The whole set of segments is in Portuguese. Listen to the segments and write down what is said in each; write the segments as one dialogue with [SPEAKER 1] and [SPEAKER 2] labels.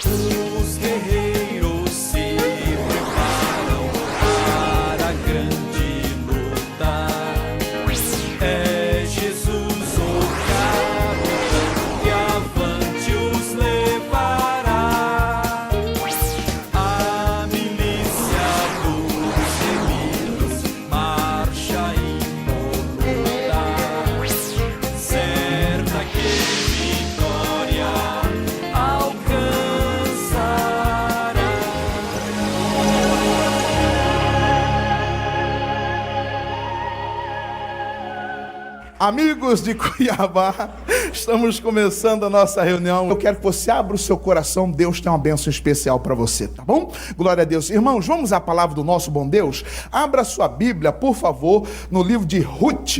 [SPEAKER 1] Os guerreiros se preparam para a grande luta. É Jesus o capitão que avante os levará. A milícia dos remidos marcha impoluta, certa que vitória alcançará.
[SPEAKER 2] Amigos de Cuiabá, estamos começando a nossa reunião. Eu quero que você abra o seu coração. Deus tem uma bênção especial para você, tá bom? Glória a Deus. Irmãos, vamos à palavra do nosso bom Deus? Abra sua Bíblia, por favor, no livro de Ruth.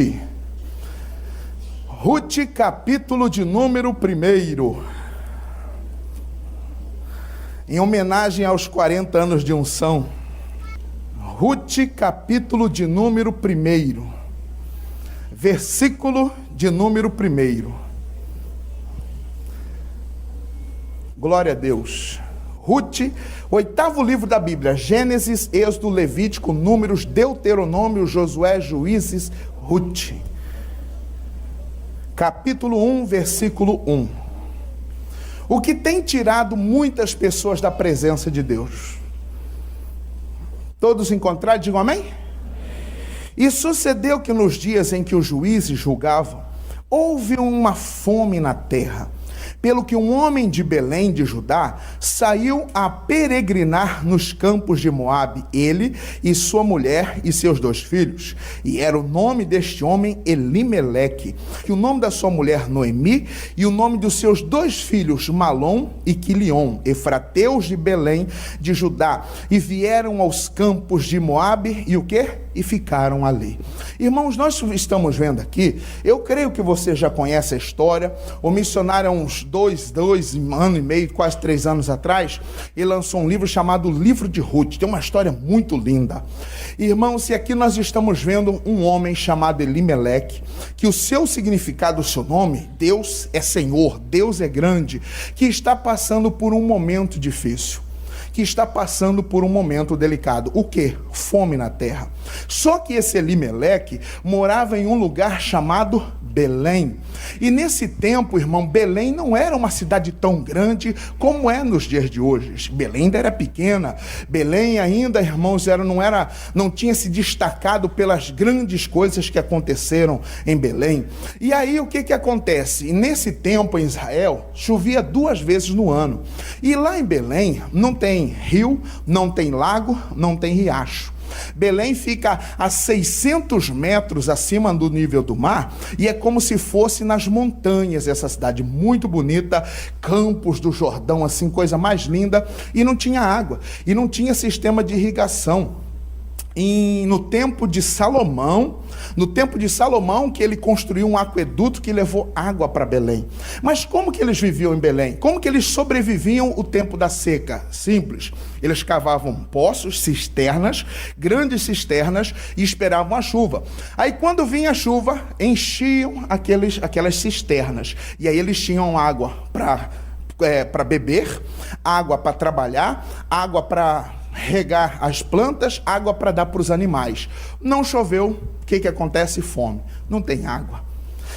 [SPEAKER 2] Ruth, capítulo de número 1. Em homenagem aos 40 anos de unção. Ruth, capítulo de número 1. Versículo de número 1. Glória a Deus. Ruth, 8º livro da Bíblia: Gênesis, Êxodo, Levítico, Números, Deuteronômio, Josué, Juízes, Ruth. Capítulo 1, versículo 1. O que tem tirado muitas pessoas da presença de Deus? Todos encontraram? Digam amém? E sucedeu que nos dias em que os juízes julgavam, houve uma fome na terra, pelo que um homem de Belém de Judá saiu a peregrinar nos campos de Moabe, ele e sua mulher e seus 2 filhos. E era o nome deste homem Elimeleque, e o nome da sua mulher Noemi, e o nome dos seus 2 filhos Malom e Quilion, efrateus de Belém de Judá, e vieram aos campos de Moabe, e o quê? E ficaram ali. Irmãos, nós estamos vendo aqui, eu creio que você já conhece a história. O missionário, há uns 2 anos e meio, quase 3 anos atrás, ele lançou um livro chamado Livro de Ruth. Tem uma história muito linda. Irmãos, e aqui nós estamos vendo um homem chamado Elimeleque, que o seu significado, o seu nome, Deus é Senhor, Deus é grande, que está passando por um momento difícil, que está passando por um momento delicado. O quê? Fome na terra. Só que esse Elimeleque morava em um lugar chamado Belém. E nesse tempo, irmão, Belém não era uma cidade tão grande como é nos dias de hoje. Belém ainda era pequena. Belém ainda, irmãos, não tinha se destacado pelas grandes coisas que aconteceram em Belém. E aí o que acontece? E nesse tempo em Israel, chovia 2 vezes no ano. E lá em Belém não tem rio, não tem lago, não tem riacho. Belém fica a 600 metros acima do nível do mar, e é como se fosse nas montanhas. Essa cidade muito bonita, Campos do Jordão, assim, coisa mais linda, e não tinha água, e não tinha sistema de irrigação. No tempo de Salomão, que ele construiu um aqueduto que levou água para Belém. Mas como que eles viviam em Belém? Como que eles sobreviviam o tempo da seca? Simples. Eles cavavam poços, cisternas, grandes cisternas, e esperavam a chuva. Aí quando vinha a chuva, enchiam aquelas cisternas. E aí eles tinham água para beber, água para trabalhar, água para regar as plantas, água para dar para os animais. Não choveu, o que acontece? Fome. Não tem água.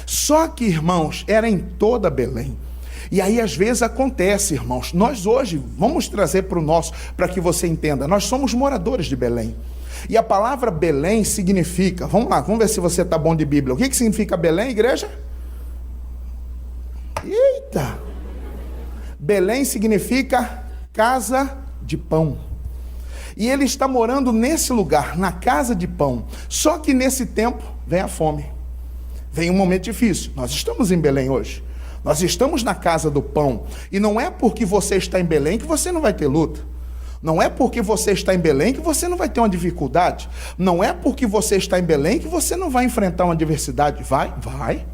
[SPEAKER 2] Só que, irmãos, era em toda Belém. E aí às vezes acontece, irmãos, nós hoje vamos trazer para que você entenda, nós somos moradores de Belém. E a palavra Belém significa, vamos lá, vamos ver se você está bom de Bíblia. O que significa Belém, igreja? Eita! Belém significa casa de pão. E ele está morando nesse lugar, na casa de pão. Só que nesse tempo vem a fome. Vem um momento difícil. Nós estamos em Belém hoje. Nós estamos na casa do pão. E não é porque você está em Belém que você não vai ter luta. Não é porque você está em Belém que você não vai ter uma dificuldade. Não é porque você está em Belém que você não vai enfrentar uma adversidade. Vai.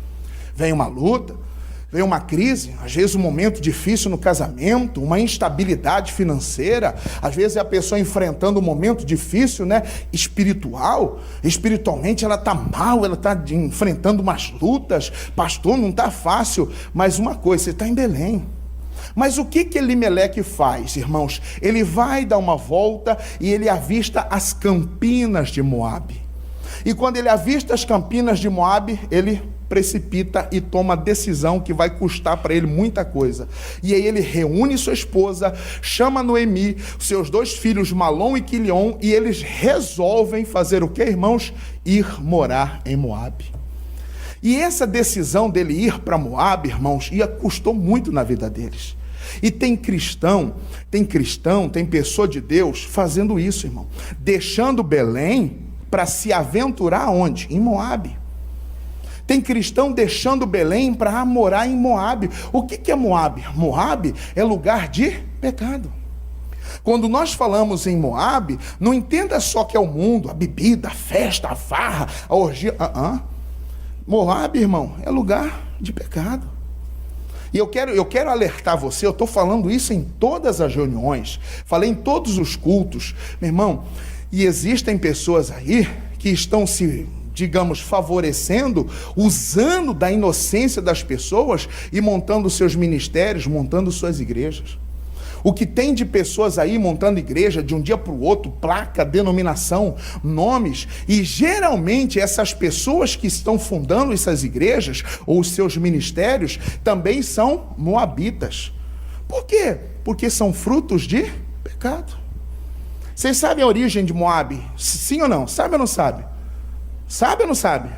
[SPEAKER 2] vem uma luta, vem uma crise, às vezes um momento difícil no casamento, uma instabilidade financeira, às vezes é a pessoa enfrentando um momento difícil, né, espiritualmente ela está mal, ela está enfrentando umas lutas, pastor, não está fácil, mas uma coisa, você está em Belém. Mas o que Elimeleque faz, irmãos? Ele vai dar uma volta e ele avista as campinas de Moabe. E quando ele avista as campinas de Moabe, ele precipita e toma decisão que vai custar para ele muita coisa. E aí ele reúne sua esposa, chama Noemi, seus 2 filhos Malom e Quilion, e eles resolvem fazer o que, irmãos? Ir morar em Moabe. E essa decisão dele ir para Moabe, irmãos, custou muito na vida deles. E tem pessoa de Deus fazendo isso, irmão. Deixando Belém para se aventurar onde? Em Moabe. Tem cristão deixando Belém para morar em Moabe. O que é Moabe? Moabe é lugar de pecado. Quando nós falamos em Moabe, não entenda só que é o mundo, a bebida, a festa, a farra, a orgia. Moabe, irmão, é lugar de pecado. E eu quero alertar você, eu estou falando isso em todas as reuniões, falei em todos os cultos, meu irmão, e existem pessoas aí que estão se, digamos, favorecendo, usando da inocência das pessoas e montando seus ministérios, montando suas igrejas. O que tem de pessoas aí montando igreja de um dia para o outro, placa, denominação, nomes, e geralmente essas pessoas que estão fundando essas igrejas ou os seus ministérios também são moabitas. Por quê? Porque são frutos de pecado. Vocês sabem a origem de Moabe? Sim ou não? Sabe ou não sabe? Sabe ou não sabe?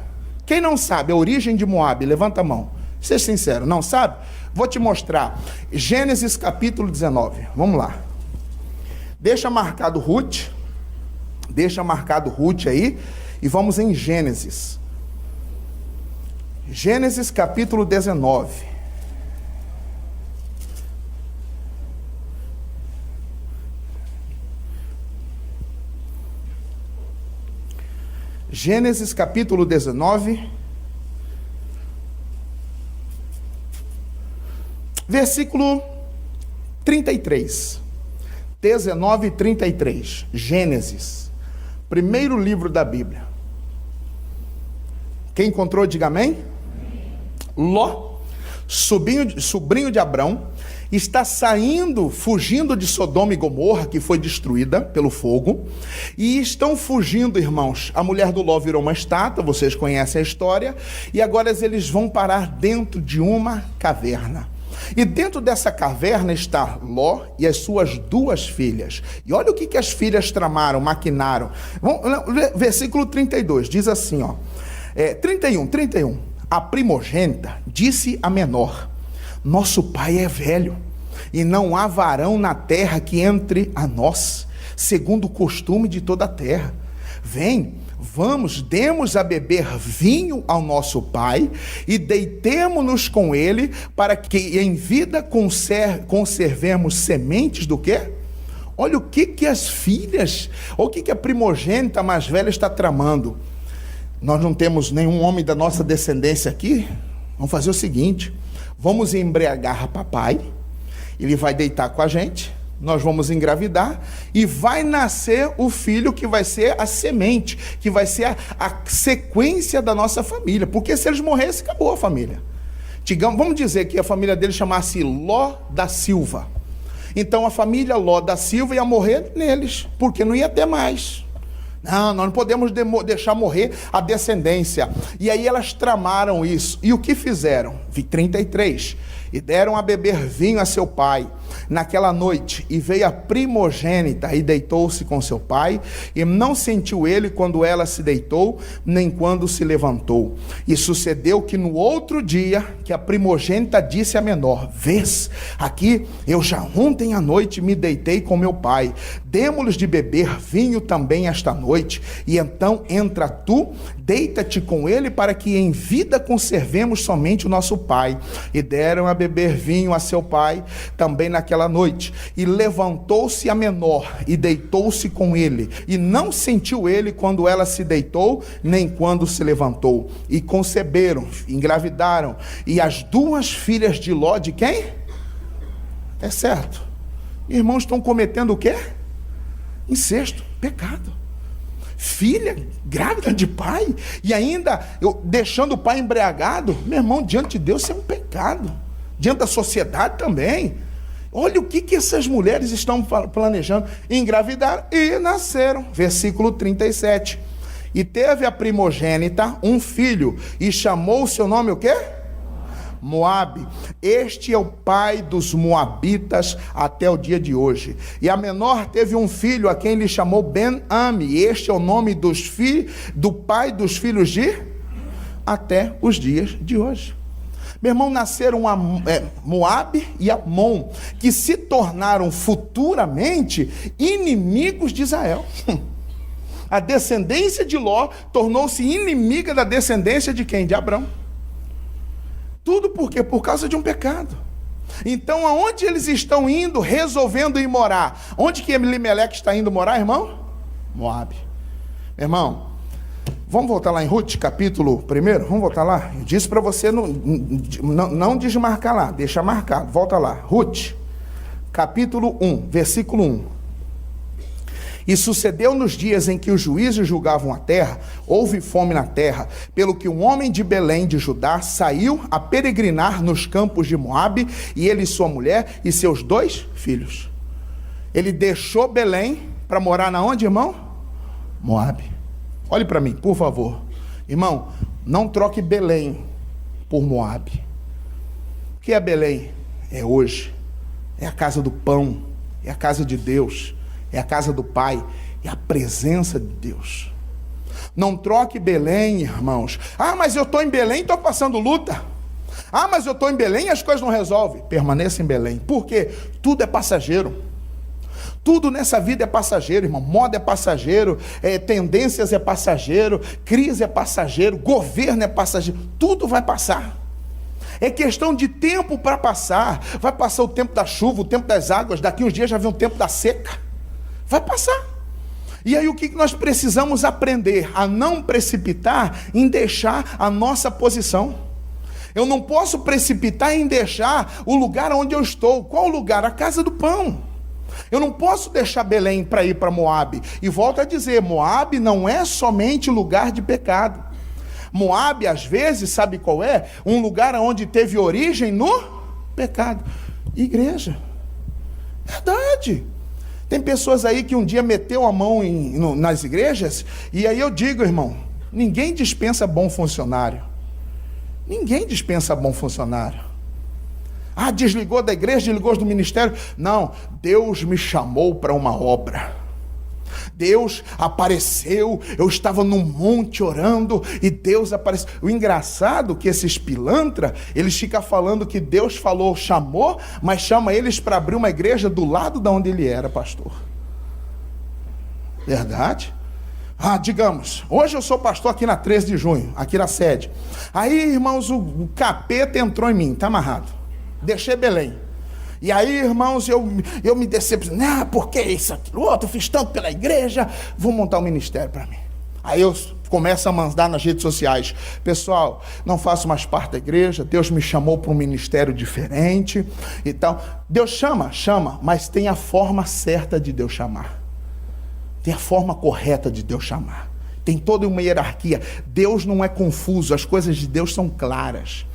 [SPEAKER 2] Quem não sabe a origem de Moabe, levanta a mão. Seja sincero, não sabe? Vou te mostrar. Gênesis capítulo 19. Vamos lá. Deixa marcado Ruth aí e vamos em Gênesis. Gênesis capítulo 19. Gênesis capítulo 19, versículo 33. 19 e 33. Gênesis, primeiro livro da Bíblia. Quem encontrou, diga amém. Ló, sobrinho de Abrão, está fugindo de Sodoma e Gomorra, que foi destruída pelo fogo, e estão fugindo, irmãos. A mulher do Ló virou uma estátua, vocês conhecem a história, e agora eles vão parar dentro de uma caverna. E dentro dessa caverna está Ló e as suas 2 filhas. E olha o que as filhas tramaram, maquinaram. Versículo 32, diz assim, 31. A primogênita disse à menor: nosso pai é velho, e não há varão na terra que entre a nós, segundo o costume de toda a terra. Vem, vamos, demos a beber vinho ao nosso pai, e deitemo-nos com ele, para que em vida conservemos sementes do quê? Olha o que as filhas, ou o que a primogênita mais velha está tramando. Nós não temos nenhum homem da nossa descendência aqui. Vamos fazer o seguinte: vamos embriagar papai, ele vai deitar com a gente, nós vamos engravidar e vai nascer o filho que vai ser a semente, que vai ser a sequência da nossa família, porque se eles morressem, acabou a família. Vamos dizer que a família dele chamasse Ló da Silva. Então a família Ló da Silva ia morrer neles, porque não ia ter mais. Não, nós não podemos deixar morrer a descendência. E aí elas tramaram isso. E o que fizeram? 33. E deram a beber vinho a seu pai naquela noite. E veio a primogênita e deitou-se com seu pai. E não sentiu ele quando ela se deitou, nem quando se levantou. E sucedeu que no outro dia, que a primogênita disse à menor: vês, aqui eu já ontem à noite me deitei com meu pai. Demo-lhes de beber vinho também esta noite. E então entra tu, deita-te com ele, para que em vida conservemos somente o nosso pai. E deram a beber vinho a seu pai também naquela noite. E levantou-se a menor e deitou-se com ele. E não sentiu ele quando ela se deitou, nem quando se levantou. E conceberam, engravidaram. E as duas filhas de Ló, de quem? É certo. Irmãos, estão cometendo o quê? Incesto, pecado. Filha grávida de pai e ainda deixando o pai embriagado, meu irmão, diante de Deus isso é um pecado, diante da sociedade também. Olha o que essas mulheres estão planejando. Engravidaram e nasceram. Versículo 37. E teve a primogênita um filho e chamou o seu nome o quê? Moabe. Este é o pai dos moabitas até o dia de hoje. E a menor teve um filho a quem lhe chamou Ben-Ami. Este é o nome do pai dos filhos de até os dias de hoje. Meu irmão, nasceram Moabe e Amon, que se tornaram futuramente inimigos de Israel. A descendência de Ló tornou-se inimiga da descendência de quem? De Abrão. Tudo por quê? Por causa de um pecado. Então, aonde eles estão indo, resolvendo ir morar? Onde que Elimeleque está indo morar, irmão? Moabe. Irmão, vamos voltar lá em Ruth, capítulo 1? Vamos voltar lá? Eu disse para você não desmarcar lá, deixa marcado. Volta lá. Ruth, capítulo 1, versículo 1. E sucedeu nos dias em que os juízes julgavam a terra, houve fome na terra, pelo que um homem de Belém de Judá saiu a peregrinar nos campos de Moabe, e ele e sua mulher e seus 2 filhos. Ele deixou Belém para morar na onde, irmão? Moabe. Olhe para mim, por favor. Irmão, não troque Belém por Moabe. O que é Belém? É hoje. É a casa do pão, é a casa de Deus. É a casa do Pai, é a presença de Deus. Não troque Belém, irmãos. Ah, mas eu estou em Belém e estou passando luta. Ah, mas eu estou em Belém e as coisas não resolvem. Permaneça em Belém. Por quê? Tudo é passageiro. Tudo nessa vida é passageiro, irmão. Moda é passageiro, tendências é passageiro, crise é passageiro, governo é passageiro. Tudo vai passar. É questão de tempo para passar. Vai passar o tempo da chuva, o tempo das águas. Daqui uns dias já vem o tempo da seca. Vai passar. E aí o que nós precisamos aprender? A não precipitar em deixar a nossa posição. Eu não posso precipitar em deixar o lugar onde eu estou. Qual lugar? A casa do pão. Eu não posso deixar Belém para ir para Moabe. E volto a dizer, Moabe não é somente lugar de pecado. Moabe, às vezes, sabe qual é? Um lugar onde teve origem no pecado. Igreja. Verdade. Tem pessoas aí que um dia meteu a mão nas igrejas, e aí eu digo, irmão, ninguém dispensa bom funcionário. Ninguém dispensa bom funcionário. Ah, desligou da igreja, desligou do ministério. Não, Deus me chamou para uma obra. Deus apareceu, eu estava num monte orando e Deus apareceu. O engraçado é que esses pilantra, eles ficam falando que Deus falou, chamou, mas chama eles para abrir uma igreja do lado de onde ele era pastor. Verdade? Ah, digamos, hoje eu sou pastor aqui na 13 de junho, aqui na sede. Aí, irmãos, o capeta entrou em mim, tá amarrado. Deixei Belém. E aí, irmãos, eu me decepcionei. Ah, porque isso, aquilo, outro, fiz tanto pela igreja, vou montar um ministério para mim. Aí eu começo a mandar nas redes sociais. Pessoal, não faço mais parte da igreja, Deus me chamou para um ministério diferente e tal. Deus chama, mas tem a forma certa de Deus chamar. Tem a forma correta de Deus chamar. Tem toda uma hierarquia. Deus não é confuso, as coisas de Deus são claras.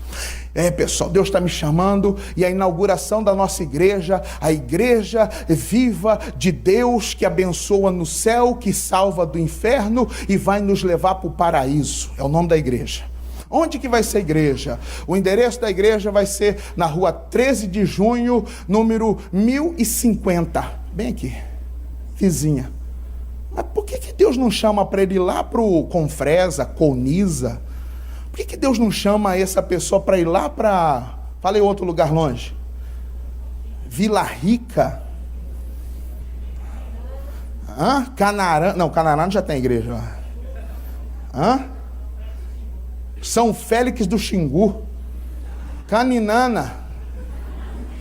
[SPEAKER 2] Pessoal, Deus está me chamando, e a inauguração da nossa igreja, a igreja viva de Deus, que abençoa no céu, que salva do inferno e vai nos levar para o paraíso, é o nome da igreja. Onde que vai ser a igreja? O endereço da igreja vai ser na rua 13 de junho, número 1050, bem aqui, vizinha. Mas por que Deus não chama para ele ir lá para o Confresa, Coniza? Por que Deus não chama essa pessoa para ir lá para... Falei outro lugar longe. Vila Rica. Canarana. Não, Canarana já tem igreja lá. São Félix do Xingu. Caninana.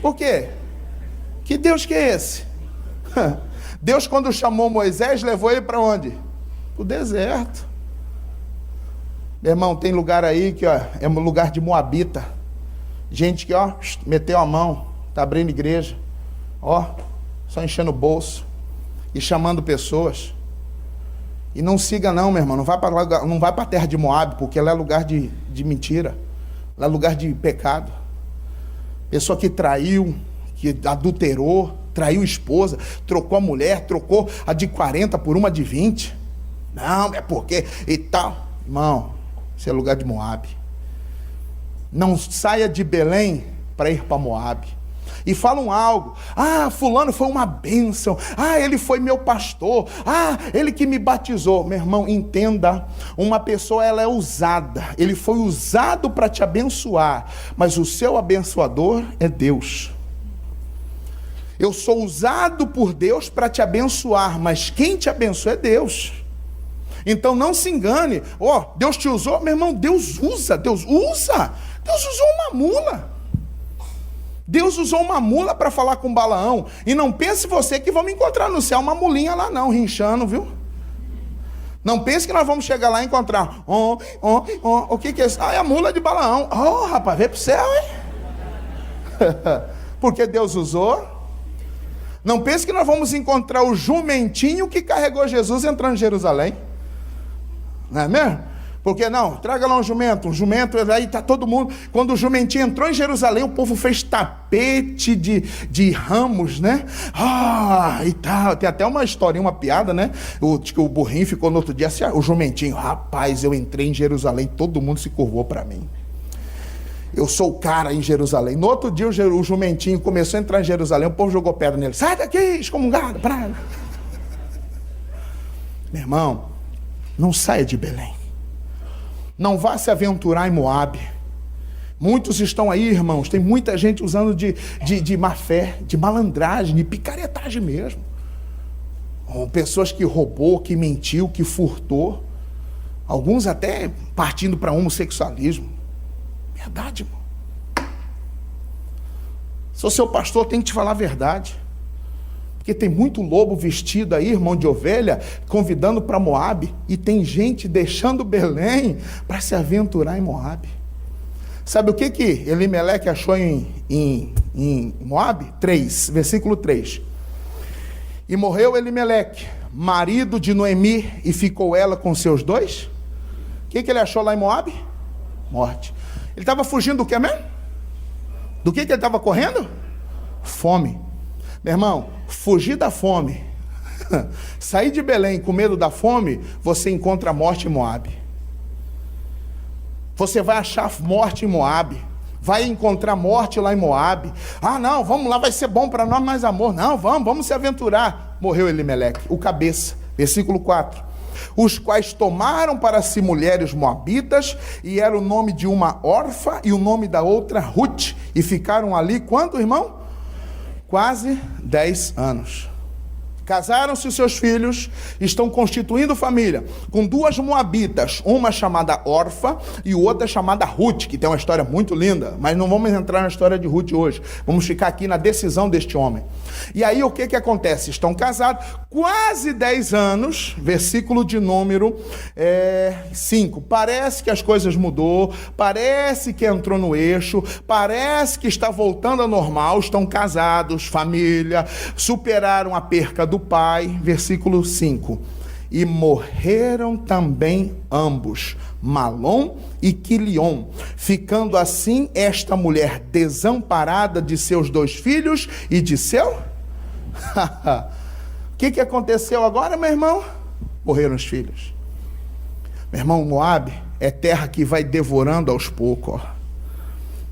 [SPEAKER 2] Por quê? Que Deus que é esse? Deus, quando chamou Moisés, levou ele para onde? Para o deserto. Meu irmão, tem lugar aí que ó, é um lugar de moabita. Gente que ó, meteu a mão, está abrindo igreja, ó, só enchendo o bolso e chamando pessoas. E não siga não, meu irmão, não vai para a terra de Moabe, porque lá é lugar de mentira, lá é lugar de pecado. Pessoa que traiu, que adulterou, traiu a esposa, trocou a mulher, trocou a de 40 por uma de 20. Não, é porque e tal. Irmão, isso é lugar de Moabe. Não saia de Belém para ir para Moabe. E falam algo. Ah, fulano foi uma bênção. Ah, ele foi meu pastor. Ah, ele que me batizou. Meu irmão, entenda. Uma pessoa, ela é usada. Ele foi usado para te abençoar. Mas o seu abençoador é Deus. Eu sou usado por Deus para te abençoar. Mas quem te abençoa é Deus. Então não se engane. Ó, Deus te usou. Meu irmão, Deus usa. Deus usa. Deus usou uma mula. Deus usou uma mula para falar com Balaão. E não pense você que vamos encontrar no céu uma mulinha lá não, rinchando, viu? Não pense que nós vamos chegar lá e encontrar. O que é isso? Ah, é a mula de Balaão. Oh, rapaz, vem pro céu, hein? Porque Deus usou. Não pense que nós vamos encontrar o jumentinho que carregou Jesus entrando em Jerusalém. Não é mesmo? Porque não, traga lá um jumento, aí está todo mundo. Quando o jumentinho entrou em Jerusalém, o povo fez tapete de ramos, né? Ah, e tal. Tem até uma historinha, uma piada, né? O burrinho ficou no outro dia assim, o jumentinho, rapaz, eu entrei em Jerusalém, todo mundo se curvou para mim. Eu sou o cara em Jerusalém. No outro dia o jumentinho começou a entrar em Jerusalém, o povo jogou pedra nele. Sai daqui, excomungado, praga. Meu irmão, não saia de Belém. Não vá se aventurar em Moabe. Muitos estão aí, irmãos. Tem muita gente usando de má fé, de malandragem, de picaretagem mesmo. Pessoas que roubou, que mentiu, que furtou. Alguns até partindo para homossexualismo. Verdade, irmão. Sou seu pastor, tem que te falar a verdade. Porque tem muito lobo vestido aí, irmão de ovelha, convidando para Moabe. E tem gente deixando Belém para se aventurar em Moabe. Sabe o que Elimeleque achou em Moabe? 3, versículo 3. E morreu Elimeleque, marido de Noemi, e ficou ela com seus 2. O que ele achou lá em Moabe? Morte. Ele estava fugindo do que mesmo? Do que ele estava correndo? Fome. Meu irmão, fugir da fome, sair de Belém com medo da fome, você encontra a morte em Moabe. Você vai achar morte em Moabe. Vai encontrar morte lá em Moabe. Ah, não, vamos lá, vai ser bom para nós mais amor. Não, vamos se aventurar. Morreu Elimeleque, o cabeça. Versículo 4. Os quais tomaram para si mulheres moabitas, e era o nome de uma órfã e o nome da outra Ruth. E ficaram ali, quanto, irmão? Quase 10 anos. Casaram-se os seus filhos, estão constituindo família com 2 moabitas, uma chamada Orfa e outra chamada Ruth, que tem uma história muito linda, mas não vamos entrar na história de Ruth hoje. Vamos ficar aqui na decisão deste homem. E aí o que acontece? Estão casados quase 10 anos, versículo de número 5. Parece que as coisas mudou, parece que entrou no eixo, parece que está voltando ao normal, estão casados, família, superaram a perca do pai, versículo 5. E morreram também ambos, Malom e Quilion, ficando assim esta mulher desamparada de seus 2 filhos e de seu... O que aconteceu agora, meu irmão? Morreram os filhos. Meu irmão, Moabe é terra que vai devorando aos poucos, ó.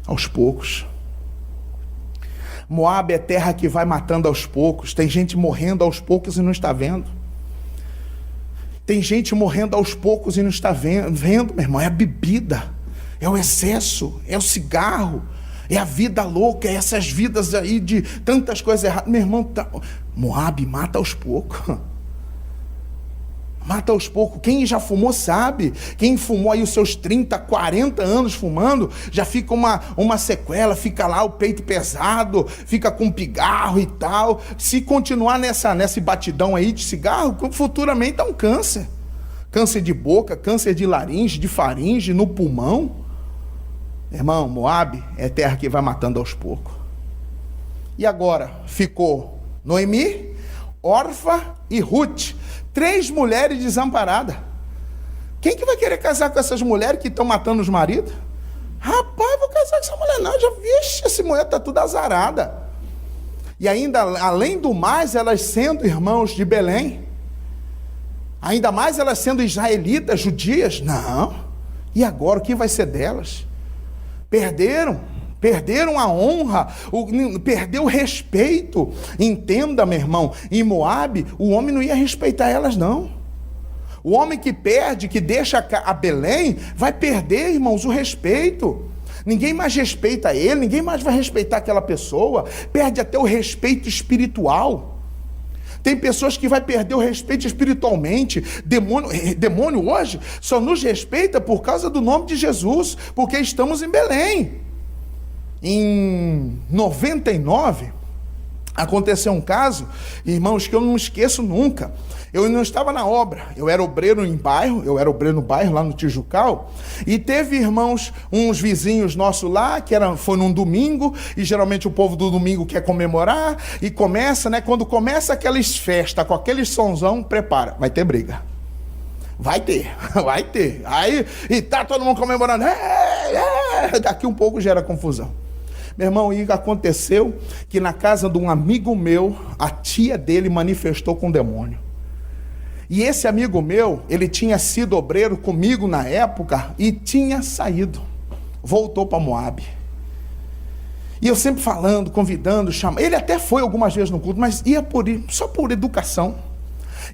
[SPEAKER 2] Aos poucos. Moabe é terra que vai matando aos poucos. Tem gente morrendo aos poucos e não está vendo. Tem gente morrendo aos poucos e não está vendo, meu irmão. É a bebida, é o excesso, é o cigarro, é a vida louca, é essas vidas aí de tantas coisas erradas. Meu irmão, Moabe mata aos poucos. Mata aos poucos. Quem já fumou sabe. Quem fumou aí os seus 30, 40 anos fumando, já fica uma sequela, fica lá o peito pesado, fica com pigarro e tal. Se continuar nessa batidão aí de cigarro, futuramente dá um câncer. Câncer de boca, câncer de laringe, de faringe, no pulmão. Irmão, Moabe é terra que vai matando aos poucos. E agora ficou Noemi, Orfa e Ruth. 3 mulheres desamparadas. Quem que vai querer casar com essas mulheres que estão matando os maridos? Rapaz, vou casar com essa mulher não. Já vixe, essa mulher está tudo azarada. E ainda, além do mais, elas sendo irmãos de Belém. Ainda mais elas sendo israelitas, judias. Não. E agora, o que vai ser delas? Perderam a honra, perdeu o respeito. Entenda, meu irmão, em Moabe, o homem não ia respeitar elas, não. O homem que perde, que deixa a Belém, vai perder, irmãos, o respeito. Ninguém mais respeita ele, ninguém mais vai respeitar aquela pessoa. Perde até o respeito espiritual. Tem pessoas que vai perder o respeito espiritualmente. Demônio hoje só nos respeita por causa do nome de Jesus, porque estamos em Belém. Em 99, aconteceu um caso, irmãos, que eu não esqueço nunca. Eu não estava na obra, eu era obreiro no bairro, lá no Tijucal, e teve, irmãos, uns vizinhos nossos lá, foi num domingo, e geralmente o povo do domingo quer comemorar, e começa, né, quando começa aquelas festas, com aquele sonzão, prepara, vai ter briga. Vai ter. Aí, e tá todo mundo comemorando, daqui um pouco gera confusão. Meu irmão, e aconteceu que na casa de um amigo meu, a tia dele manifestou com o demônio. E esse amigo meu, ele tinha sido obreiro comigo na época e tinha saído. Voltou para Moabe. E eu sempre falando, convidando, chamando. Ele até foi algumas vezes no culto, mas ia só por educação.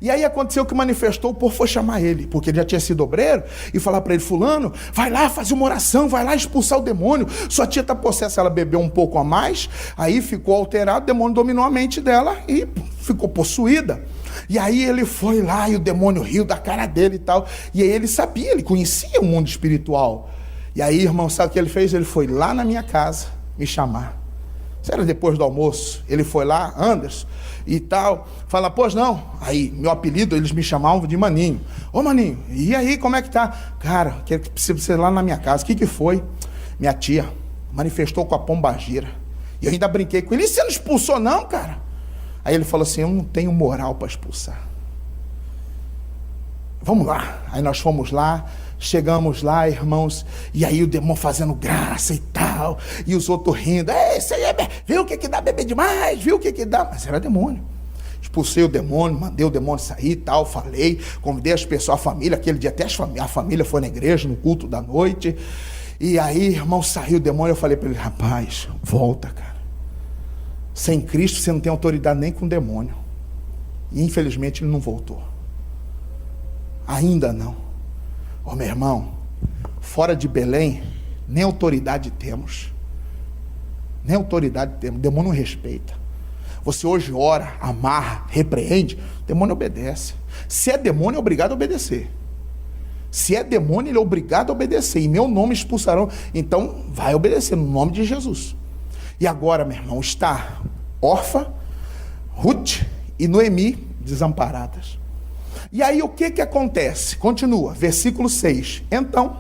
[SPEAKER 2] E aí aconteceu que manifestou, o povo foi chamar ele, porque ele já tinha sido obreiro, e falar para ele, fulano, vai lá fazer uma oração, vai lá expulsar o demônio, sua tia está possessa, ela bebeu um pouco a mais, aí ficou alterado, o demônio dominou a mente dela e ficou possuída. E aí ele foi lá e o demônio riu da cara dele e tal, e aí ele sabia, ele conhecia o mundo espiritual. E aí, irmão, sabe o que ele fez? Ele foi lá na minha casa me chamar. Isso era depois do almoço. Ele foi lá, Anderson, e tal. Fala, pois não. Aí, meu apelido, eles me chamavam de Maninho. Ô, Maninho, e aí, como é que tá? Cara, quero que você lá na minha casa. O que foi? Minha tia manifestou com a pombagira. E eu ainda brinquei com ele. E você não expulsou, não, cara? Aí ele falou assim, eu não tenho moral para expulsar. Vamos lá. Aí nós fomos lá. Chegamos lá, irmãos, e aí o demônio fazendo graça e tal, e os outros rindo, isso aí viu o que dá beber demais, viu o que dá, mas era demônio. Expulsei o demônio, mandei o demônio sair e tal, falei, convidei as pessoas, a família, aquele dia até a família foi na igreja, no culto da noite, e aí, irmão, saiu o demônio, eu falei para ele, rapaz, volta, cara, sem Cristo você não tem autoridade nem com o demônio, e infelizmente ele não voltou, ainda não. Ô, meu irmão, fora de Belém, nem autoridade temos. Nem autoridade temos. O demônio não respeita. Você hoje ora, amarra, repreende, o demônio obedece. Se é demônio, é obrigado a obedecer. Se é demônio, ele é obrigado a obedecer. Em meu nome expulsarão. Então, vai obedecer no nome de Jesus. E agora, meu irmão, está Orfa, Ruth e Noemi desamparadas. E aí o que acontece? Continua, versículo 6. Então,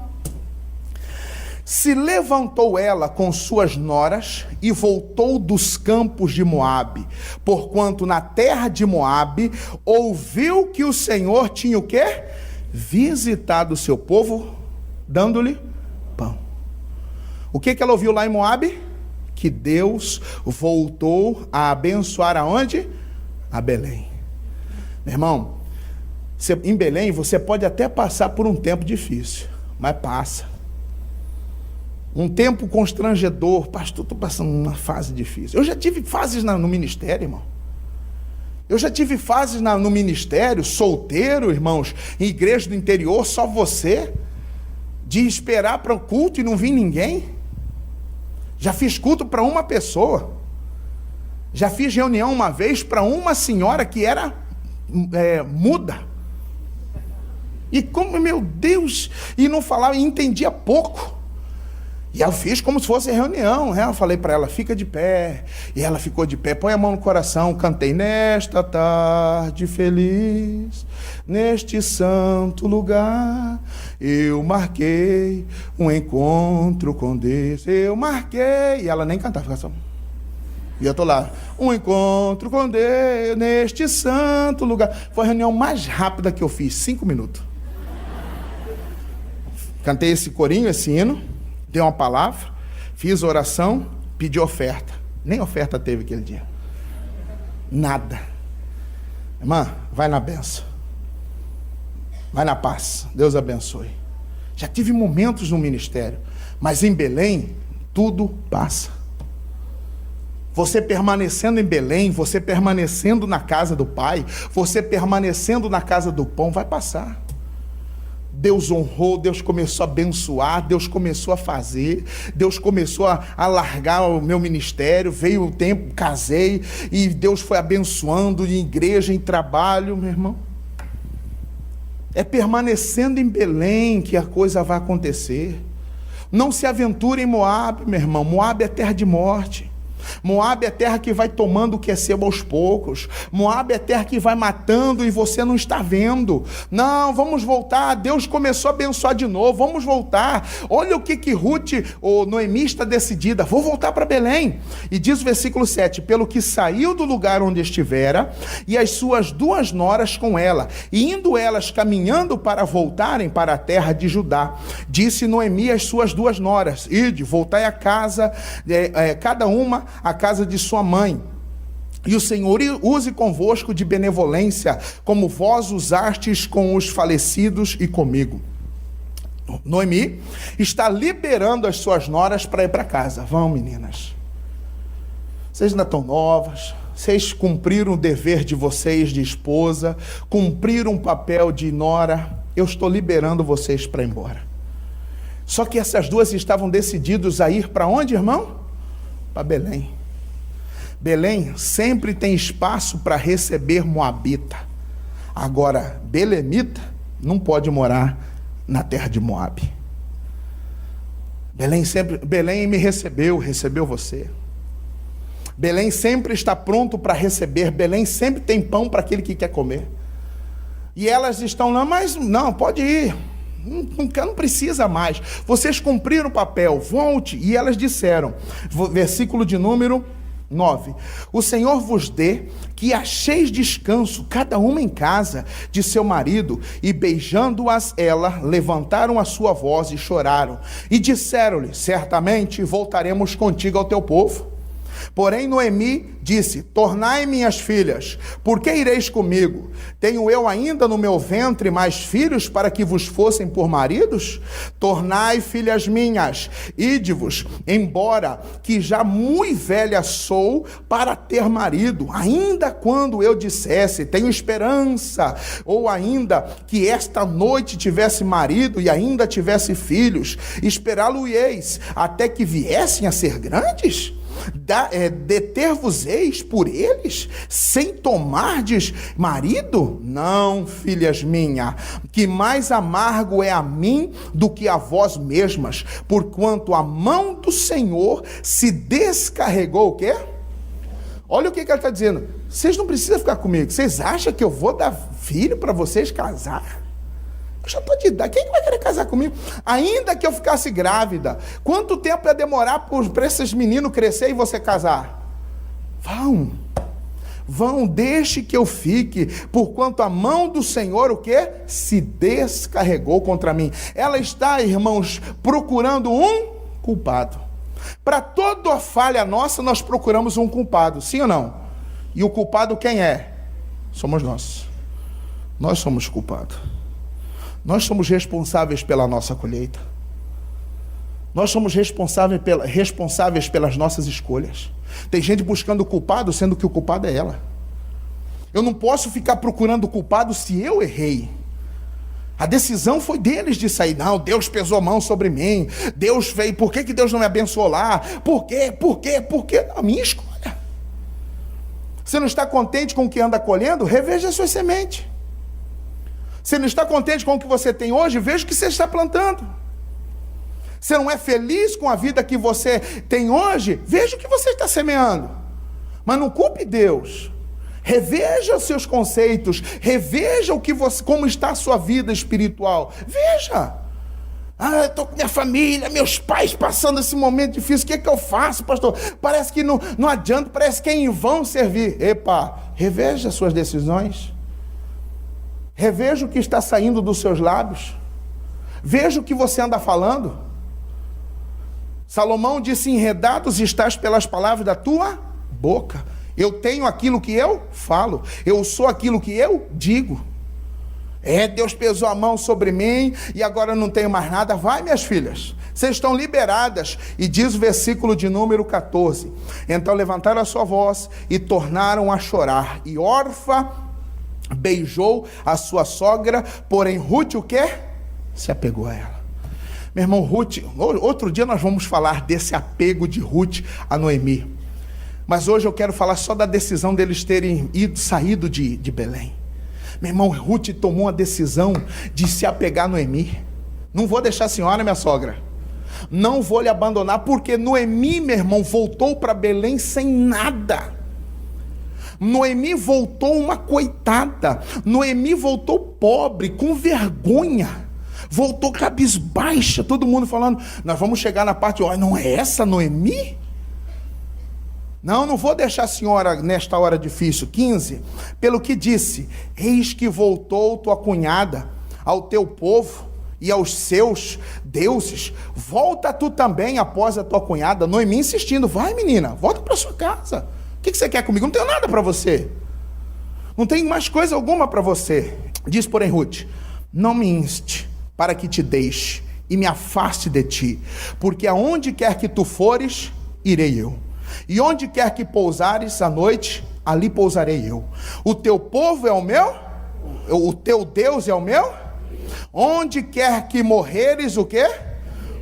[SPEAKER 2] se levantou ela com suas noras e voltou dos campos de Moabe, porquanto na terra de Moabe ouviu que o Senhor tinha o quê? Visitado o seu povo, dando-lhe pão. O que ela ouviu lá em Moabe? Que Deus voltou a abençoar aonde? A Belém. Meu irmão, em Belém você pode até passar por um tempo difícil, mas passa. Um tempo constrangedor, pastor, estou passando uma fase difícil. Eu já tive fases no ministério, irmão. Eu já tive fases no ministério, solteiro, irmãos, em igreja do interior, só você, de esperar para o culto e não vir ninguém. Já fiz culto para uma pessoa. Já fiz reunião uma vez para uma senhora que era muda. E como, meu Deus, e não falava, e entendia pouco. E eu fiz como se fosse reunião, né? Eu falei para ela, fica de pé. E ela ficou de pé, põe a mão no coração, cantei, nesta tarde feliz, neste santo lugar, eu marquei um encontro com Deus, eu marquei. E ela nem cantava, ficava só. E eu tô lá, um encontro com Deus, neste santo lugar. Foi a reunião mais rápida que eu fiz, 5 minutos. Cantei esse corinho, esse hino, dei uma palavra, fiz oração, pedi oferta. Nem oferta teve aquele dia. Nada. Irmã, vai na bênção. Vai na paz. Deus abençoe. Já tive momentos no ministério, mas em Belém, tudo passa. Você permanecendo em Belém, você permanecendo na casa do Pai, você permanecendo na casa do pão, vai passar. Deus honrou, Deus começou a abençoar, Deus começou a fazer, Deus começou a largar o meu ministério, veio o tempo, casei, e Deus foi abençoando em igreja, em trabalho, meu irmão. É permanecendo em Belém que a coisa vai acontecer. Não se aventure em Moabe, meu irmão. Moabe é terra de morte. Moabe é terra que vai tomando o que é seu aos poucos. Moabe é terra que vai matando e você não está vendo. Não, vamos voltar. Deus começou a abençoar de novo. Vamos voltar. Olha o que Ruth, ou Noemi, está decidida. Vou voltar para Belém. E diz o versículo 7: pelo que saiu do lugar onde estivera, e as suas 2 noras com ela, e indo elas caminhando para voltarem para a terra de Judá, disse Noemi às suas 2 noras: ide, voltai a casa, cada uma a casa de sua mãe, e o Senhor use convosco de benevolência, como vós usastes com os falecidos e comigo. Noemi está liberando as suas noras para ir para casa. Vão, meninas, vocês ainda estão novas, vocês cumpriram o dever de vocês de esposa, cumpriram o papel de nora, eu estou liberando vocês para ir embora. Só que essas 2 estavam decididos a ir para onde, irmão? Para Belém. Belém sempre tem espaço para receber moabita. Agora, belemita não pode morar na terra de Moabe. Belém me recebeu você. Belém sempre está pronto para receber. Belém sempre tem pão para aquele que quer comer. E elas estão lá, mas não, pode ir. Não precisa mais. Vocês cumpriram o papel, volte. E elas disseram, versículo de número 9: o Senhor vos dê que acheis descanso, cada uma em casa de seu marido. E beijando-as ela, levantaram a sua voz e choraram. E disseram-lhe: certamente voltaremos contigo ao teu povo. Porém Noemi disse: tornai minhas filhas, por que ireis comigo? Tenho eu ainda no meu ventre mais filhos para que vos fossem por maridos? Tornai, filhas minhas, ide-vos, embora que já muito velha sou para ter marido, ainda quando eu dissesse, tenho esperança, ou ainda que esta noite tivesse marido e ainda tivesse filhos, esperá-lo-eis até que viessem a ser grandes? Deter-vos-eis por eles, sem tomardes marido? Não, filhas minhas, que mais amargo é a mim do que a vós mesmas, porquanto a mão do Senhor se descarregou. O quê? Olha o que ela está dizendo. Vocês não precisam ficar comigo. Vocês acham que eu vou dar filho para vocês casar? Eu já estou de idade. Quem vai querer casar comigo? Ainda que eu ficasse grávida, quanto tempo ia demorar para esses meninos crescer e você casar? Vão, deixe que eu fique, porquanto a mão do Senhor, o quê? Se descarregou contra mim. Ela está, irmãos, procurando um culpado. Para toda falha nossa, nós procuramos um culpado, sim ou não? E o culpado quem é? Somos nós. Nós somos culpados. Nós somos responsáveis pela nossa colheita. Nós somos responsáveis pelas nossas escolhas. Tem gente buscando o culpado, sendo que o culpado é ela. Eu não posso ficar procurando o culpado se eu errei. A decisão foi deles de sair. Não, Deus pesou a mão sobre mim. Deus veio. Por que Deus não me abençoou lá? Por quê? A minha escolha. Você não está contente com o que anda colhendo? Reveja as suas sementes. Você não está contente com o que você tem hoje? Veja o que você está plantando. Você não é feliz com a vida que você tem hoje? Veja o que você está semeando. Mas não culpe Deus. Reveja os seus conceitos. Reveja como está a sua vida espiritual. Veja. Eu estou com minha família, meus pais passando esse momento difícil. O que é que eu faço, pastor? Parece que não adianta, parece que é em vão servir. Epa, reveja as suas decisões. Reveja o que está saindo dos seus lábios. Veja o que você anda falando. Salomão disse: enredados estás pelas palavras da tua boca. Eu tenho aquilo que eu falo. Eu sou aquilo que eu digo. Deus pesou a mão sobre mim e agora eu não tenho mais nada. Vai, minhas filhas, vocês estão liberadas. E diz o versículo de número 14: então levantaram a sua voz e tornaram a chorar. E Orfa beijou a sua sogra, porém Ruth o quê? Se apegou a ela. Meu irmão, Ruth, outro dia nós vamos falar desse apego de Ruth a Noemi. Mas hoje eu quero falar só da decisão deles terem saído de Belém. Meu irmão, Ruth tomou a decisão de se apegar a Noemi. Não vou deixar a senhora, minha sogra. Não vou lhe abandonar, porque Noemi, meu irmão, voltou para Belém sem nada. Noemi voltou uma coitada. Noemi voltou pobre, com vergonha. Voltou cabisbaixa, todo mundo falando: nós vamos chegar na parte, não é essa Noemi? Não vou deixar a senhora nesta hora difícil. 15, pelo que disse: eis que voltou tua cunhada ao teu povo e aos seus deuses. Volta tu também após a tua cunhada. Noemi insistindo: vai, menina, volta para sua casa. O que você quer comigo? Não tenho nada para você. Não tenho mais coisa alguma para você. Diz, porém, Ruth: não me inste para que te deixe e me afaste de ti, porque aonde quer que tu fores, irei eu. E onde quer que pousares à noite, ali pousarei eu. O teu povo é o meu, o teu Deus é o meu. Onde quer que morreres, o quê?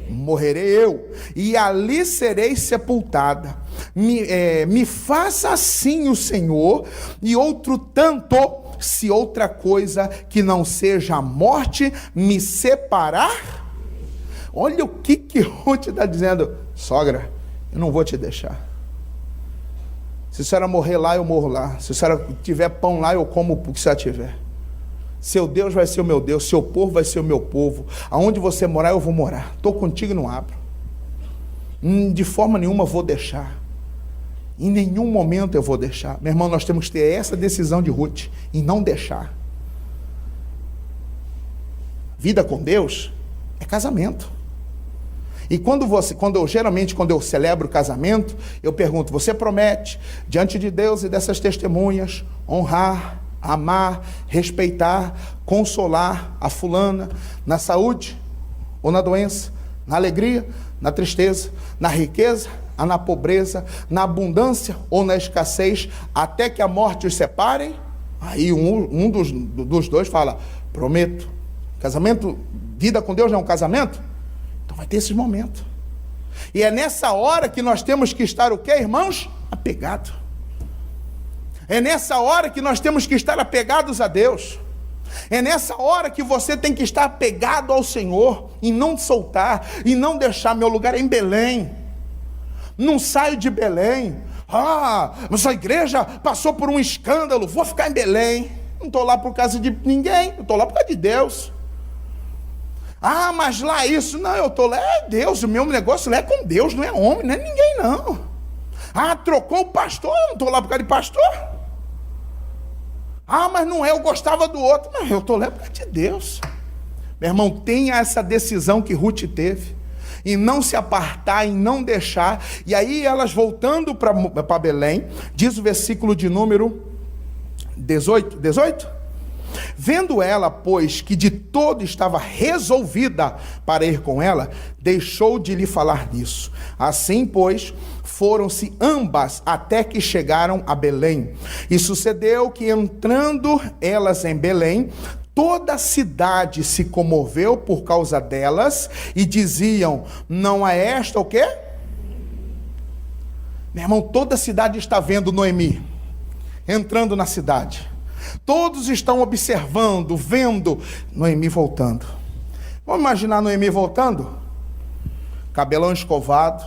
[SPEAKER 2] Morrerei eu, e ali serei sepultada. Me faça assim o Senhor, e outro tanto, se outra coisa que não seja a morte me separar. Olha o que Ruth está dizendo: sogra, eu não vou te deixar. Se a senhora morrer lá, eu morro lá. Se a senhora tiver pão lá, eu como o que a senhora tiver. Seu Deus vai ser o meu Deus, seu povo vai ser o meu povo. Aonde você morar, eu vou morar. Estou contigo e não abro. De forma nenhuma vou deixar. Em nenhum momento eu vou deixar. Meu irmão, nós temos que ter essa decisão de Ruth, em não deixar. Vida com Deus é casamento. E quando eu celebro o casamento, eu pergunto: você promete, diante de Deus e dessas testemunhas, honrar, amar, respeitar, consolar a fulana, na saúde ou na doença, na alegria, na tristeza, na riqueza, na pobreza, na abundância ou na escassez, até que a morte os separe? Aí um dos dois fala: prometo. Casamento, vida com Deus não é um casamento? Então vai ter esses momentos. E é nessa hora que nós temos que estar o quê, irmãos? Apegado. É nessa hora que nós temos que estar apegados a Deus. É nessa hora que você tem que estar apegado ao Senhor e não soltar, e não deixar. Meu lugar é em Belém. Não saio de Belém. Mas a igreja passou por um escândalo, vou ficar em Belém. Não estou lá por causa de ninguém, eu estou lá por causa de Deus. Mas lá isso, não, eu estou lá, é Deus, o meu negócio lá é com Deus, não é homem, não é ninguém não. Trocou o pastor, eu não estou lá por causa de pastor. Mas não é, eu gostava do outro. Não, eu estou lá por causa de Deus. Meu irmão, tenha essa decisão que Ruth teve, em não se apartar, em não deixar. E aí elas voltando para Belém, diz o versículo de número 18? Vendo ela, pois, que de todo estava resolvida para ir com ela, deixou de lhe falar disso. Assim, pois, foram-se ambas até que chegaram a Belém. E sucedeu que, entrando elas em Belém, toda a cidade se comoveu por causa delas, e diziam: não é esta o quê? Meu irmão, toda a cidade está vendo Noemi entrando na cidade. Todos estão observando, vendo Noemi voltando. Vamos imaginar Noemi voltando? Cabelão escovado,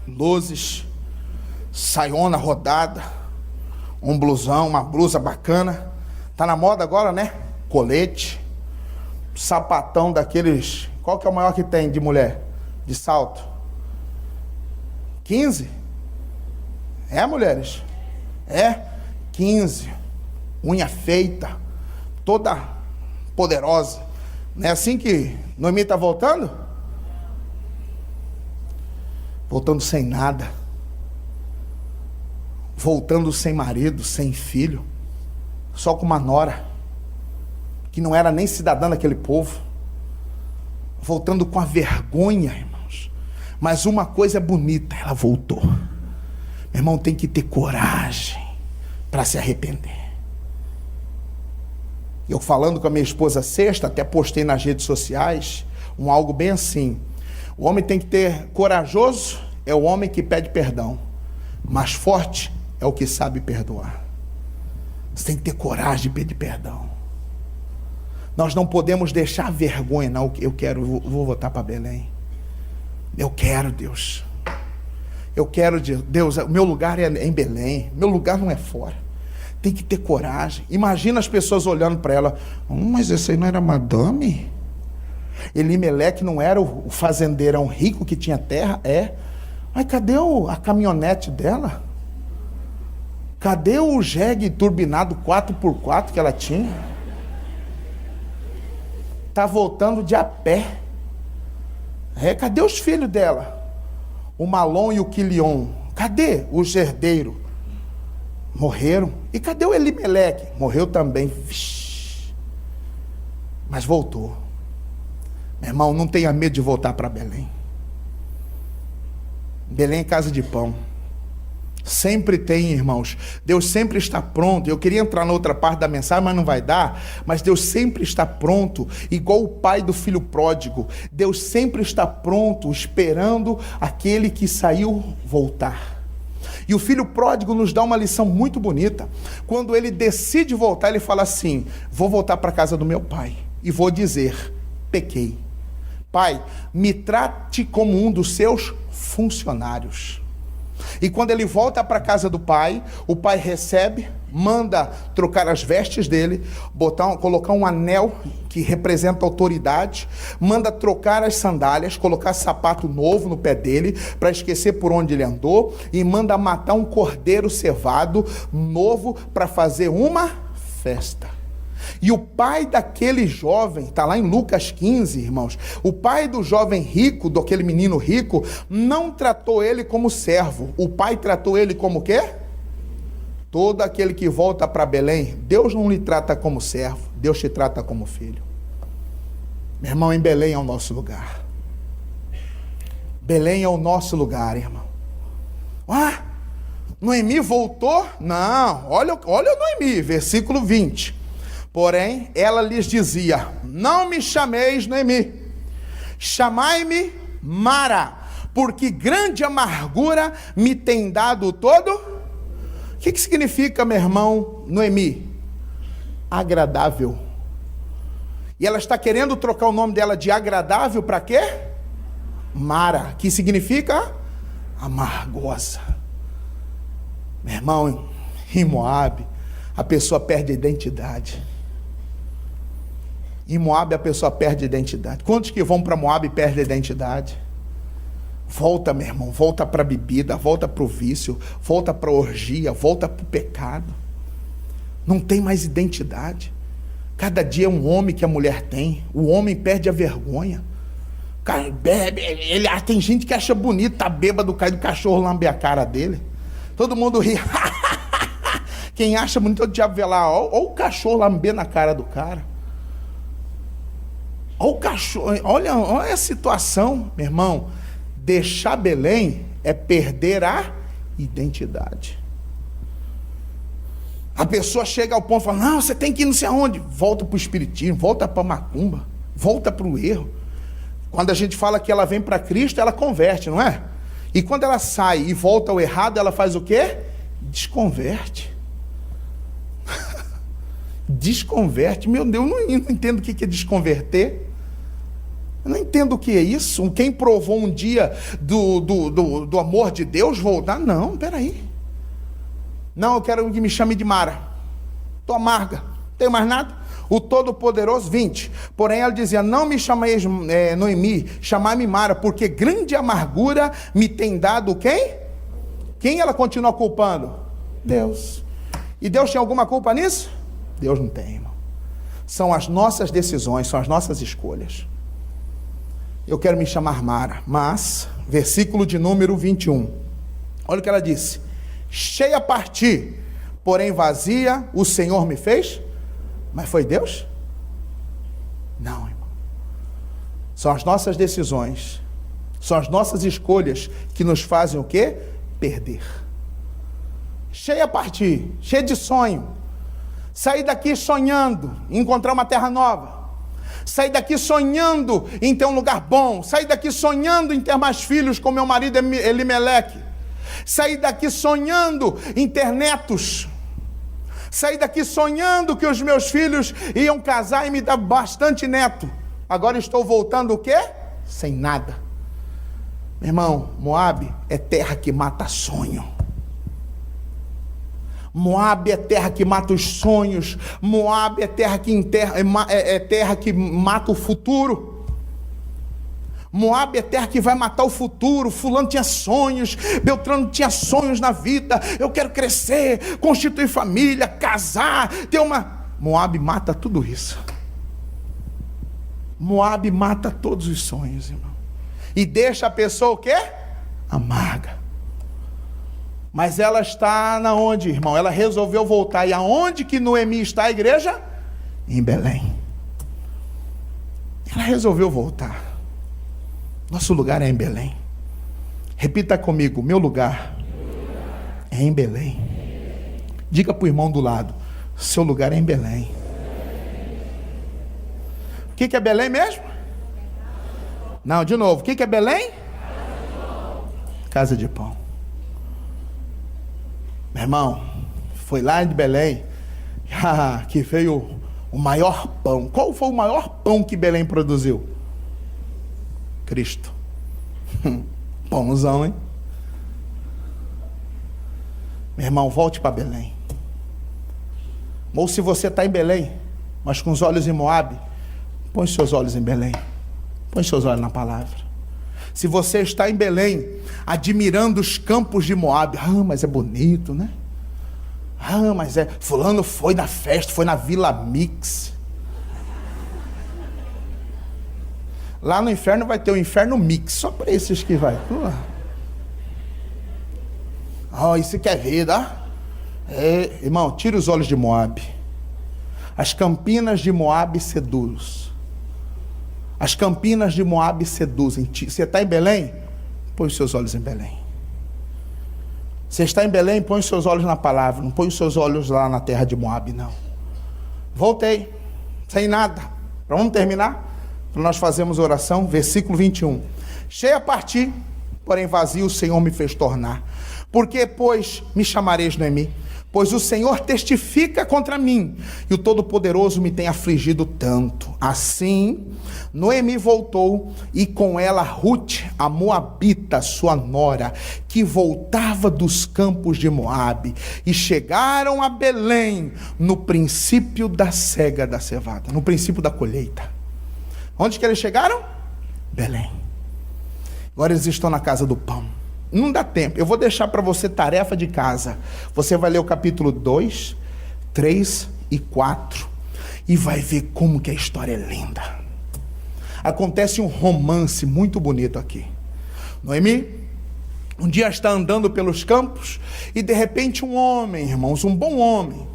[SPEAKER 2] luzes, saiona rodada, um blusão, uma blusa bacana. Tá na moda agora, né? Colete, sapatão daqueles... Qual que é o maior que tem de mulher? De salto? 15? É, mulheres? É? 15. Unha feita, toda poderosa. Não é assim que Noemi está voltando? Voltando sem nada. Voltando sem marido, sem filho. Só com uma nora, que não era nem cidadã daquele povo. Voltando com a vergonha, irmãos. Mas uma coisa é bonita, ela voltou. Meu irmão, tem que ter coragem para se arrepender. Eu falando com a minha esposa sexta, até postei nas redes sociais, algo bem assim. O homem tem que ter corajoso, é o homem que pede perdão. Mas forte é o que sabe perdoar. Você tem que ter coragem de pedir perdão. Nós não podemos deixar a vergonha. Não, vou voltar para Belém. Eu quero, Deus. Eu quero, Deus, o meu lugar é em Belém. Meu lugar não é fora. Tem que ter coragem. Imagina as pessoas olhando para ela. Mas esse aí não era madame? Elimeleque não era o fazendeirão rico que tinha terra? É. Mas cadê a caminhonete dela? Cadê o jegue turbinado 4x4 que ela tinha? Está voltando de a pé. Cadê os filhos dela? O Malom e o Quilion. Cadê os herdeiros? Morreram. E cadê o Elimeleque? Morreu também. Vixe. Mas voltou. Meu irmão, não tenha medo de voltar para Belém. Belém é casa de pão. Sempre tem, irmãos. Deus sempre está pronto. Eu queria entrar na outra parte da mensagem, mas não vai dar. Mas Deus sempre está pronto, igual o pai do filho pródigo. Deus sempre está pronto, esperando aquele que saiu voltar. E o filho pródigo nos dá uma lição muito bonita. Quando ele decide voltar, ele fala assim: vou voltar para a casa do meu pai e vou dizer: pequei. Pai, me trate como um dos seus funcionários. E quando ele volta para a casa do pai, o pai recebe, manda trocar as vestes dele, colocar um anel que representa autoridade, manda trocar as sandálias, colocar sapato novo no pé dele, para esquecer por onde ele andou, e manda matar um cordeiro cevado novo para fazer uma festa. E o pai daquele jovem, está lá em Lucas 15, irmãos, o pai do jovem rico, daquele menino rico, não tratou ele como servo. O pai tratou ele como o quê? Todo aquele que volta para Belém, Deus não lhe trata como servo, Deus te trata como filho. Meu irmão, em Belém é o nosso lugar. Belém é o nosso lugar, irmão. Noemi voltou? Não, olha Noemi, versículo 20. Porém, ela lhes dizia: não me chameis Noemi, chamai-me Mara, porque grande amargura me tem dado todo. O que significa, meu irmão, Noemi? Agradável. E ela está querendo trocar o nome dela de agradável para quê? Mara, que significa amargosa. Meu irmão, em Moabe, a pessoa perde a identidade. Em Moabe a pessoa perde a identidade. Quantos que vão para Moabe e perdem a identidade? Volta, meu irmão, volta para a bebida, volta para o vício, volta para a orgia, volta para o pecado. Não tem mais identidade. Cada dia é um homem que a mulher tem. O homem perde a vergonha. O cara bebe, tem gente que acha bonito, tá bêbado, cai do cachorro, lambe a cara dele. Todo mundo ri. Quem acha bonito, o diabo vê lá, olha o cachorro lambendo a cara do cara. Olha o cachorro, olha a situação, meu irmão. Deixar Belém é perder a identidade. A pessoa chega ao ponto e fala: não, você tem que ir não sei aonde. Volta para o espiritismo, volta para a macumba, volta para o erro. Quando a gente fala que ela vem para Cristo, ela converte, não é? E quando ela sai e volta ao errado, ela faz o quê? Desconverte. desconverte. Meu Deus, eu não entendo o que é desconverter. Eu não entendo o que é isso. Quem provou um dia do amor de Deus voltar? Não, peraí. Não, eu quero que me chame de Mara. Estou amarga. Não tenho mais nada. O Todo-Poderoso, 20. Porém, ela dizia, não me chameis Noemi, chamai-me Mara, porque grande amargura me tem dado quem? Quem ela continua culpando? Deus. E Deus tem alguma culpa nisso? Deus não tem, irmão. São as nossas decisões, são as nossas escolhas. Eu quero me chamar Mara, mas, versículo de número 21. Olha o que ela disse. Cheia parti, porém vazia, o Senhor me fez. Mas foi Deus? Não, irmão. São as nossas decisões, são as nossas escolhas que nos fazem o quê? Perder. Cheia a partir, cheia de sonho. Sair daqui sonhando em encontrar uma terra nova. Sair daqui sonhando em ter um lugar bom. Sair daqui sonhando em ter mais filhos com meu marido Elimeleque. Sair daqui sonhando em ter netos. Sair daqui sonhando que os meus filhos iam casar e me dar bastante neto. Agora estou voltando o quê? Sem nada. Meu irmão, Moabe é terra que mata sonho. Moabe é terra que mata os sonhos. Moabe é terra que terra que mata o futuro. Moabe é terra que vai matar o futuro. Fulano tinha sonhos, Beltrano tinha sonhos na vida. Eu quero crescer, constituir família, casar, ter uma... Moabe mata tudo isso. Moabe mata todos os sonhos, irmão. E deixa a pessoa o quê? Amarga. Mas ela está na onde, irmão? Ela resolveu voltar. E aonde que Noemi está a igreja? Em Belém. Ela resolveu voltar. Nosso lugar é em Belém. Repita comigo, meu lugar é em Belém. Diga para o irmão do lado, seu lugar é em Belém. O que é Belém mesmo? Não, de novo, o que é Belém? Casa de pão. Meu irmão, foi lá de Belém que veio o maior pão. Qual foi o maior pão que Belém produziu? Cristo. Pãozão, hein? Meu irmão, volte para Belém. Ou se você está em Belém, mas com os olhos em Moabe, põe seus olhos em Belém. Põe seus olhos na palavra. Se você está em Belém, admirando os campos de Moabe, mas é bonito, né? Mas é... Fulano foi na festa, foi na Vila Mix. Lá no inferno vai ter o inferno mix, só para esses que vai. Isso que é vida. Irmão, tira os olhos de Moabe. As campinas de Moabe seduzem. As campinas de Moabe seduzem. Você está em Belém? Põe os seus olhos em Belém. Você está em Belém? Põe os seus olhos na palavra. Não põe os seus olhos lá na terra de Moabe, não. Voltei. Sem nada. Vamos terminar? Para nós fazermos oração. Versículo 21. Cheia a partir, porém vazio o Senhor me fez tornar. Porque, pois, me chamareis Noemi? Pois o Senhor testifica contra mim, e o Todo-Poderoso me tem afligido tanto. Assim, Noemi voltou, e com ela Ruth, a Moabita, sua nora, que voltava dos campos de Moabe, e chegaram a Belém, no princípio da cega da cevada, no princípio da colheita. Onde que eles chegaram? Belém. Agora eles estão na casa do pão. Não dá tempo, eu vou deixar para você tarefa de casa. Você vai ler o capítulo 2, 3 e 4 e vai ver como que a história é linda. Acontece um romance muito bonito aqui. Noemi, um dia está andando pelos campos e de repente um homem, irmãos, um bom homem,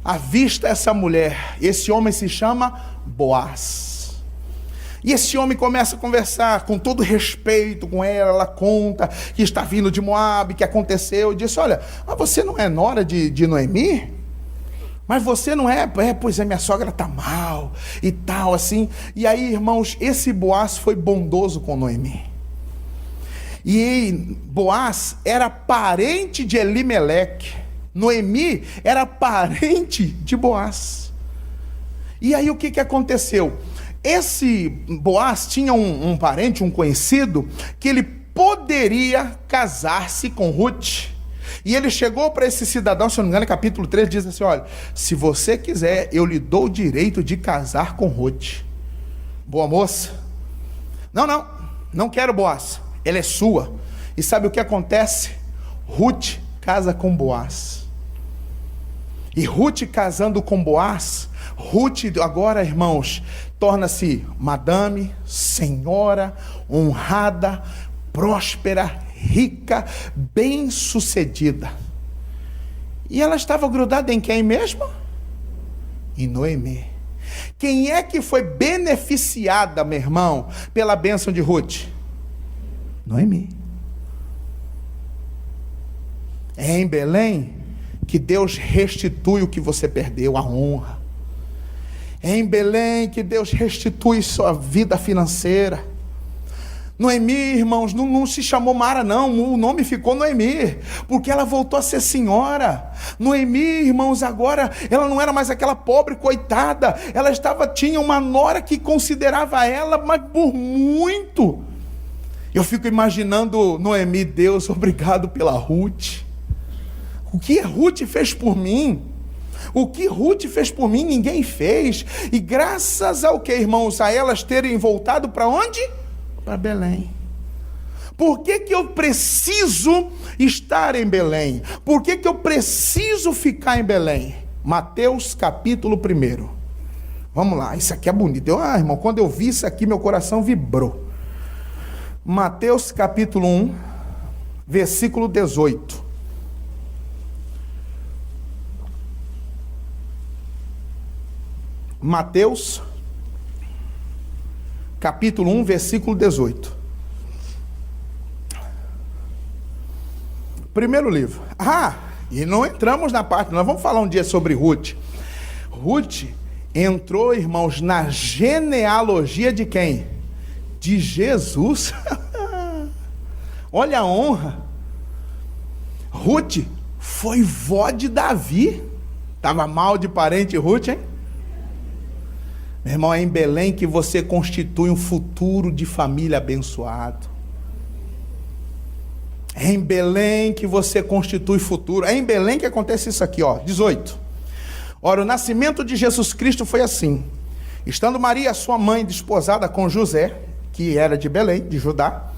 [SPEAKER 2] avista essa mulher. Esse homem se chama Boaz. E esse homem começa a conversar com todo respeito com ela conta que está vindo de Moabe, que aconteceu, e disse, olha, mas você não é nora de Noemi? Mas você não é? Pois é, minha sogra está mal, e tal, assim. E aí, irmãos, esse Boaz foi bondoso com Noemi. E Boaz era parente de Elimeleque. Noemi era parente de Boaz. E aí o que aconteceu? Esse Boaz tinha um parente, um conhecido, que ele poderia casar-se com Ruth. E ele chegou para esse cidadão, se não me engano, capítulo 3, diz assim: olha, se você quiser, eu lhe dou o direito de casar com Ruth. Boa moça? Não quero, Boaz, ela é sua. E sabe o que acontece? Ruth casa com Boaz. E Ruth casando com Boaz, Ruth agora, irmãos, torna-se madame, senhora, honrada, próspera, rica, bem-sucedida. E ela estava grudada em quem mesmo? Em Noemi. Quem é que foi beneficiada, meu irmão, pela bênção de Ruth? Noemi. É em Belém que Deus restitui o que você perdeu, a honra. É em Belém que Deus restitui sua vida financeira. Noemi, irmãos, não se chamou Mara, não. O nome ficou Noemi, porque ela voltou a ser senhora. Noemi, irmãos, agora ela não era mais aquela pobre coitada. Ela tinha uma nora que considerava ela, mas por muito. Eu fico imaginando Noemi: Deus, obrigado pela Ruth. O que Ruth fez por mim? O que Ruth fez por mim, ninguém fez. E graças ao que, irmãos? A elas terem voltado para onde? Para Belém. Por que eu preciso estar em Belém? Por que eu preciso ficar em Belém? Mateus capítulo 1. Vamos lá, isso aqui é bonito. Irmão, quando eu vi isso aqui, meu coração vibrou. Mateus capítulo 1, versículo 18. Mateus capítulo 1, versículo 18. Primeiro livro. E não entramos na parte, nós vamos falar um dia sobre Ruth. Ruth entrou, irmãos, na genealogia de quem? De Jesus. Olha a honra. Ruth foi vó de Davi. Estava mal de parente Ruth, hein? Meu irmão, é em Belém que você constitui um futuro de família abençoado. É em Belém que você constitui futuro. É em Belém que acontece isso aqui, 18. Ora, o nascimento de Jesus Cristo foi assim. Estando Maria, sua mãe, desposada com José, que era de Belém, de Judá,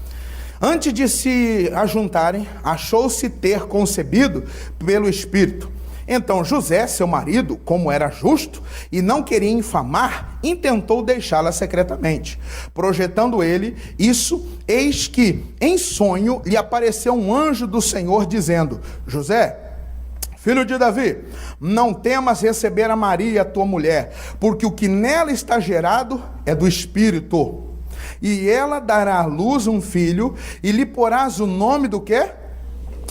[SPEAKER 2] antes de se ajuntarem, achou-se ter concebido pelo Espírito. Então José, seu marido, como era justo e não queria infamar, intentou deixá-la secretamente. Projetando ele isso, eis que em sonho lhe apareceu um anjo do Senhor dizendo: José, filho de Davi, não temas receber a Maria, tua mulher, porque o que nela está gerado é do Espírito. E ela dará à luz um filho, e lhe porás o nome do quê?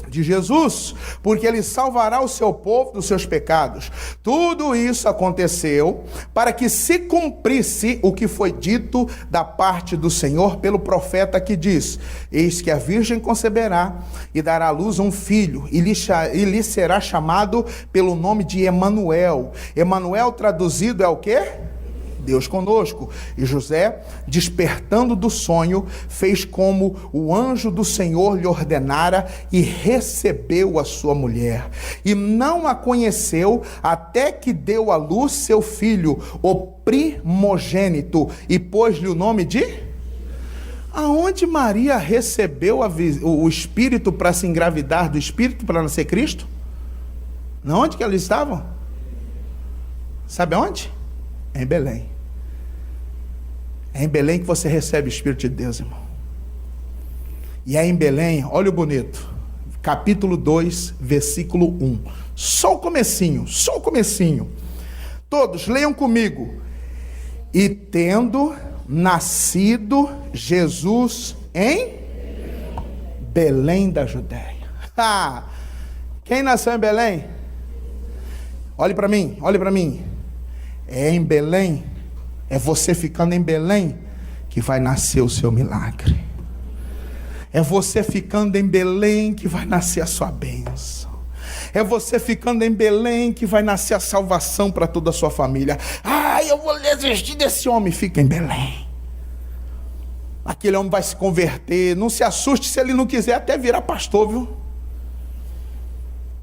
[SPEAKER 2] De Jesus, porque ele salvará o seu povo dos seus pecados. Tudo isso aconteceu para que se cumprisse o que foi dito da parte do Senhor pelo profeta, que diz: eis que a virgem conceberá e dará à luz um filho, e lhe será chamado pelo nome de Emanuel. Emanuel traduzido é o quê? Deus conosco. E José, despertando do sonho, fez como o anjo do Senhor lhe ordenara e recebeu a sua mulher. E não a conheceu até que deu à luz seu filho, o primogênito, e pôs-lhe o nome de... Aonde Maria recebeu o Espírito para se engravidar do Espírito para nascer Cristo? Onde que eles estavam? Sabe onde? Em Belém. É em Belém que você recebe o Espírito de Deus, irmão. E é em Belém, olha o bonito, capítulo 2, versículo 1. Só o comecinho. Todos leiam comigo. E tendo nascido Jesus em Belém da Judéia. Quem nasceu em Belém? Olhe para mim. É em Belém. É você ficando em Belém que vai nascer o seu milagre. É você ficando em Belém que vai nascer a sua bênção. É você ficando em Belém que vai nascer a salvação para toda a sua família. ai, eu vou desistir desse homem. Fica em Belém. Aquele homem vai se converter. Não se assuste se ele não quiser até virar pastor, viu?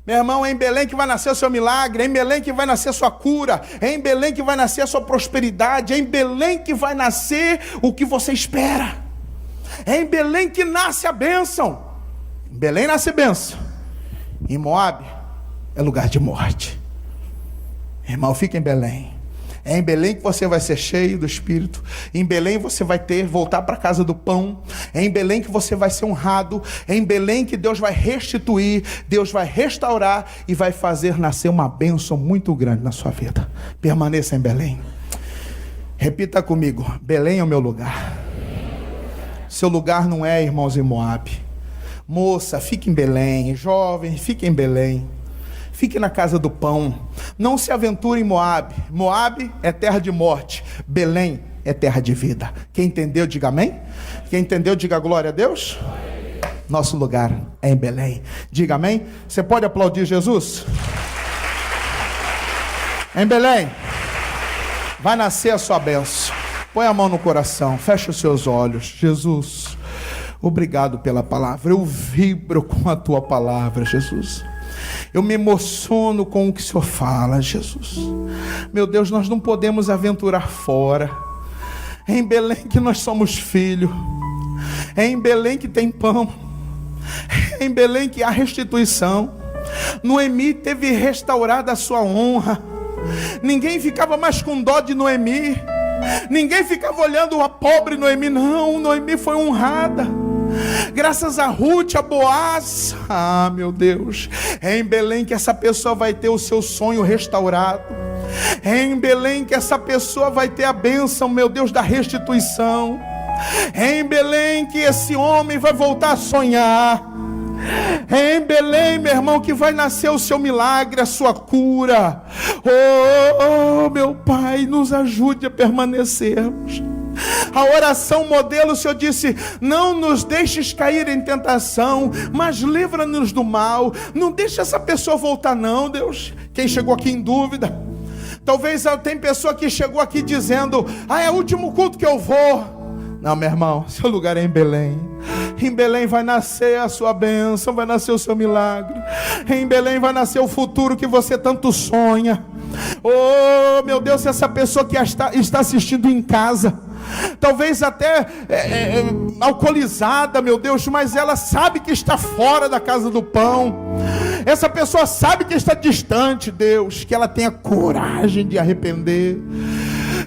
[SPEAKER 2] Meu irmão, é em Belém que vai nascer o seu milagre, é em Belém que vai nascer a sua cura, é em Belém que vai nascer a sua prosperidade, é em Belém que vai nascer o que você espera, é em Belém que nasce a bênção. Em Belém nasce bênção, em Moabe é lugar de morte. Irmão, fica em Belém. É em Belém que você vai ser cheio do Espírito. Em Belém você vai voltar para a casa do pão. É em Belém que você vai ser honrado. É em Belém que Deus vai restituir, Deus vai restaurar e vai fazer nascer uma bênção muito grande na sua vida. Permaneça em Belém. Repita comigo: Belém é o meu lugar. Seu lugar não é, irmãos, em Moabe. Moça, fique em Belém. Jovem, fique em Belém. Fique na casa do pão. Não se aventure em Moabe. Moabe é terra de morte. Belém é terra de vida. Quem entendeu, diga amém. Quem entendeu, diga glória a Deus. Nosso lugar é em Belém. Diga amém. Você pode aplaudir Jesus? Em Belém vai nascer a sua bênção. Põe a mão no coração. Feche os seus olhos. Jesus, obrigado pela palavra. Eu vibro com a tua palavra, Jesus. Eu me emociono com o que o Senhor fala, Jesus. Meu Deus, nós não podemos aventurar fora. É em Belém que nós somos filhos. É em Belém que tem pão. É em Belém que há restituição. Noemi teve restaurada a sua honra. Ninguém ficava mais com dó de Noemi. Ninguém ficava olhando a pobre Noemi. Não, Noemi foi honrada. Graças a Ruth, a Boaz. Ah, meu Deus. É em Belém que essa pessoa vai ter o seu sonho restaurado. É em Belém que essa pessoa vai ter a bênção, meu Deus, da restituição. É em Belém que esse homem vai voltar a sonhar. É em Belém, meu irmão, que vai nascer o seu milagre, a sua cura. Oh, meu Pai, nos ajude a permanecermos. A oração modelo, o Senhor disse: não nos deixes cair em tentação, mas livra-nos do mal. Não deixa essa pessoa voltar não, Deus. Quem chegou aqui em dúvida, talvez tem pessoa que chegou aqui dizendo: é o último culto que eu vou. Não, meu irmão, seu lugar é em Belém. Em Belém vai nascer a sua bênção, vai nascer o seu milagre. Em Belém vai nascer o futuro que você tanto sonha. Oh, meu Deus, essa pessoa que está assistindo em casa, talvez até alcoolizada, meu Deus, mas ela sabe que está fora da casa do pão. Essa pessoa sabe que está distante, Deus, que ela tenha coragem de arrepender.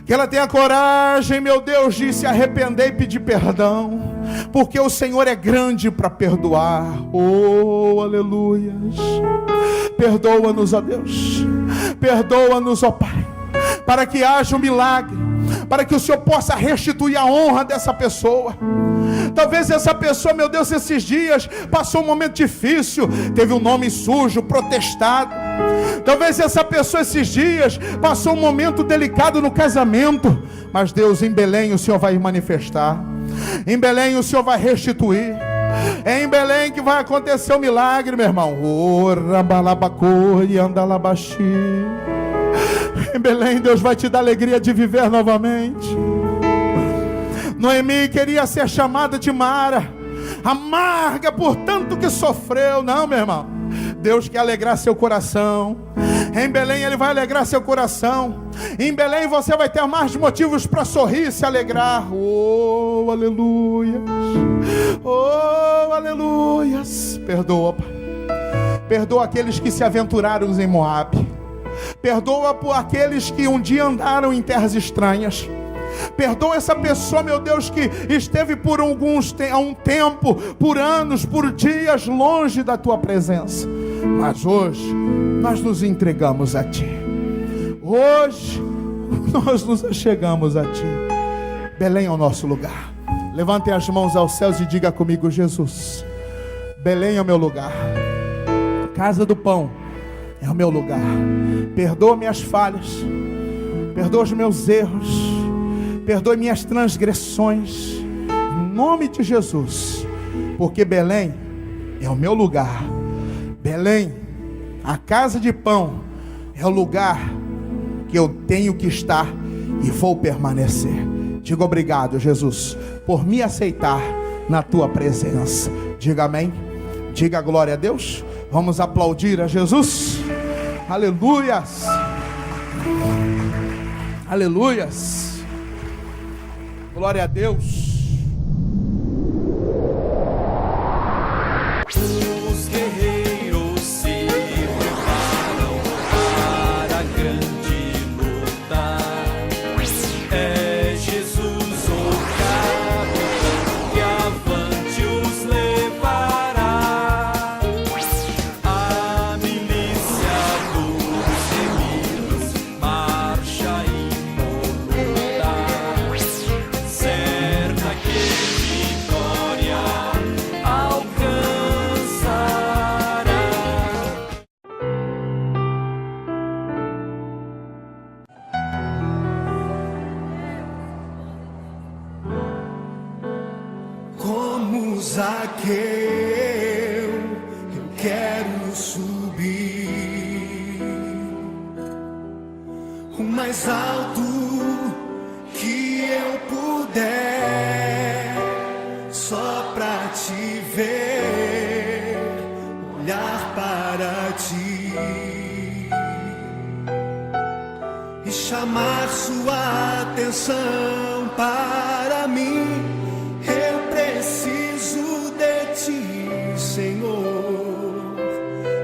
[SPEAKER 2] Que ela tenha coragem, meu Deus, de se arrepender e pedir perdão, porque o Senhor é grande para perdoar. Oh, aleluias. Perdoa-nos, ó Deus. Perdoa-nos, ó Pai, para que haja um milagre, para que o Senhor possa restituir a honra dessa pessoa. Talvez essa pessoa, meu Deus, esses dias passou um momento difícil, teve um nome sujo, protestado. Talvez essa pessoa esses dias passou um momento delicado no casamento, mas Deus, em Belém o Senhor vai manifestar. Em Belém o Senhor vai restituir. É em Belém que vai acontecer o milagre, meu irmão. Em Belém Deus vai te dar alegria de viver novamente. Noemi queria ser chamada de Mara, amarga por tanto que sofreu. Não, meu irmão, Deus quer alegrar seu coração. Em Belém Ele vai alegrar seu coração. Em Belém você vai ter mais motivos para sorrir e se alegrar. Oh, aleluias. Oh, aleluias. Perdoa, Pai. Perdoa aqueles que se aventuraram em Moabe. Perdoa por aqueles que um dia andaram em terras estranhas. Perdoa essa pessoa, meu Deus, que esteve por há um tempo, por anos, por dias longe da tua presença. Mas hoje nós nos entregamos a ti. Hoje nós nos achegamos a ti. Belém é o nosso lugar. Levantem as mãos aos céus e diga comigo: Jesus, Belém é o meu lugar. Casa do pão é o meu lugar. Perdoa minhas falhas, perdoa os meus erros, perdoe minhas transgressões, em nome de Jesus, porque Belém é o meu lugar. Belém, a casa de pão, é o lugar que eu tenho que estar e vou permanecer. Diga obrigado, Jesus, por me aceitar na tua presença. Diga amém. Diga glória a Deus. Vamos aplaudir a Jesus. Aleluias. Aleluias. Glória a Deus.
[SPEAKER 1] Os guerreiros se preparam para a grande luta. É Jesus o capitão que avante os levará. A milícia dos remidos marcha impoluta, certa que vitória alcançará.
[SPEAKER 3] Como Zaqueu, eu quero subir o mais alto que eu puder, só pra te ver, olhar para ti e chamar sua atenção para mim. Eu preciso de ti, Senhor.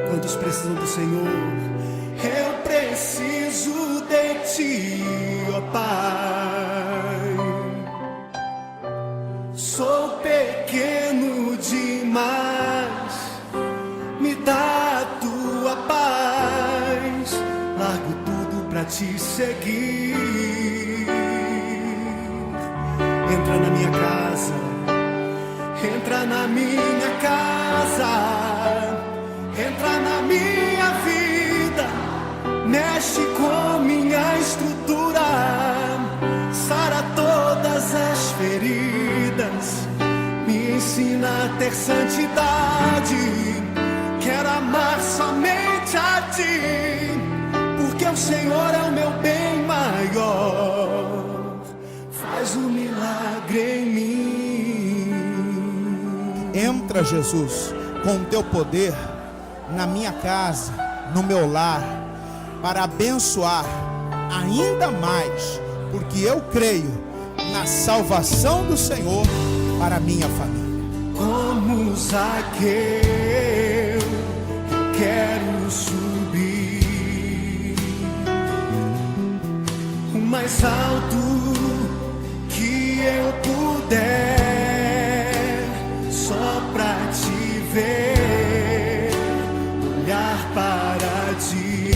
[SPEAKER 3] Quantos precisam do Senhor? Eu preciso de ti, ó Pai. Sou pequeno demais, me dá a tua paz. Largo tudo pra te seguir. Entra na minha casa, entra na minha casa, entra na minha vida, mexe com minha estrutura, sara todas as feridas, me ensina a ter santidade. Quero amar somente a ti, porque o Senhor é o meu bem maior. Faz um milagre em mim.
[SPEAKER 2] Entra, Jesus, com o teu poder na minha casa, no meu lar, para abençoar ainda mais, porque eu creio na salvação do Senhor para a minha família.
[SPEAKER 3] Como Zaqueu, eu quero subir o mais alto que eu puder, só pra te ver, olhar para ti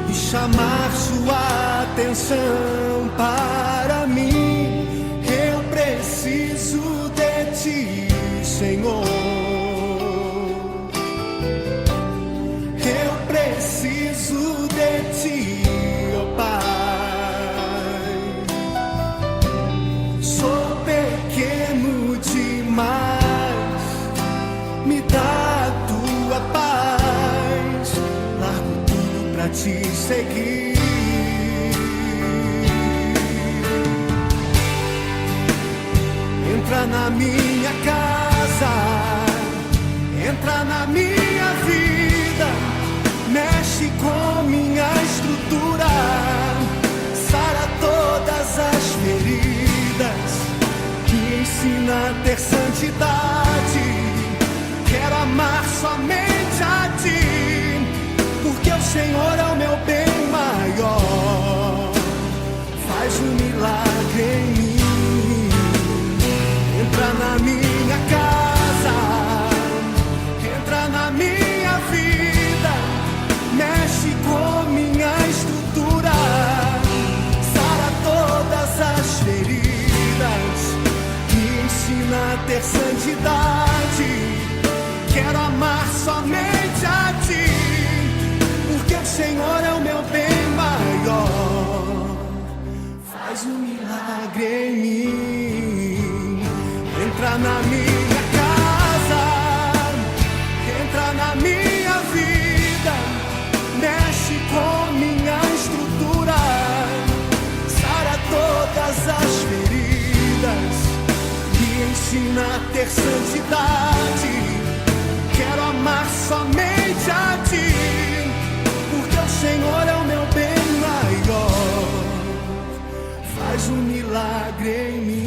[SPEAKER 3] e chamar sua atenção para mim. Eu preciso de ti, Senhor. Eu preciso de ti, ó Pai. Sou pequeno demais, me dá a tua paz. Largo tudo pra te seguir. Entra na minha casa, entra na minha vida, mexe com minha estrutura, sara todas as feridas, me ensina a ter santidade. Quero amar somente a ti, porque o Senhor é o meu bem maior. Faz um milagre em mim. Entra na minha casa, entra na minha vida, mexe com minha estrutura, sara todas as feridas, me ensina a ter santidade. Quero amar somente a ti, porque o Senhor é o meu bem maior. Faz um milagre em mim. Entra na minha casa, entra na minha vida, mexe com minha estrutura. milagre em mim.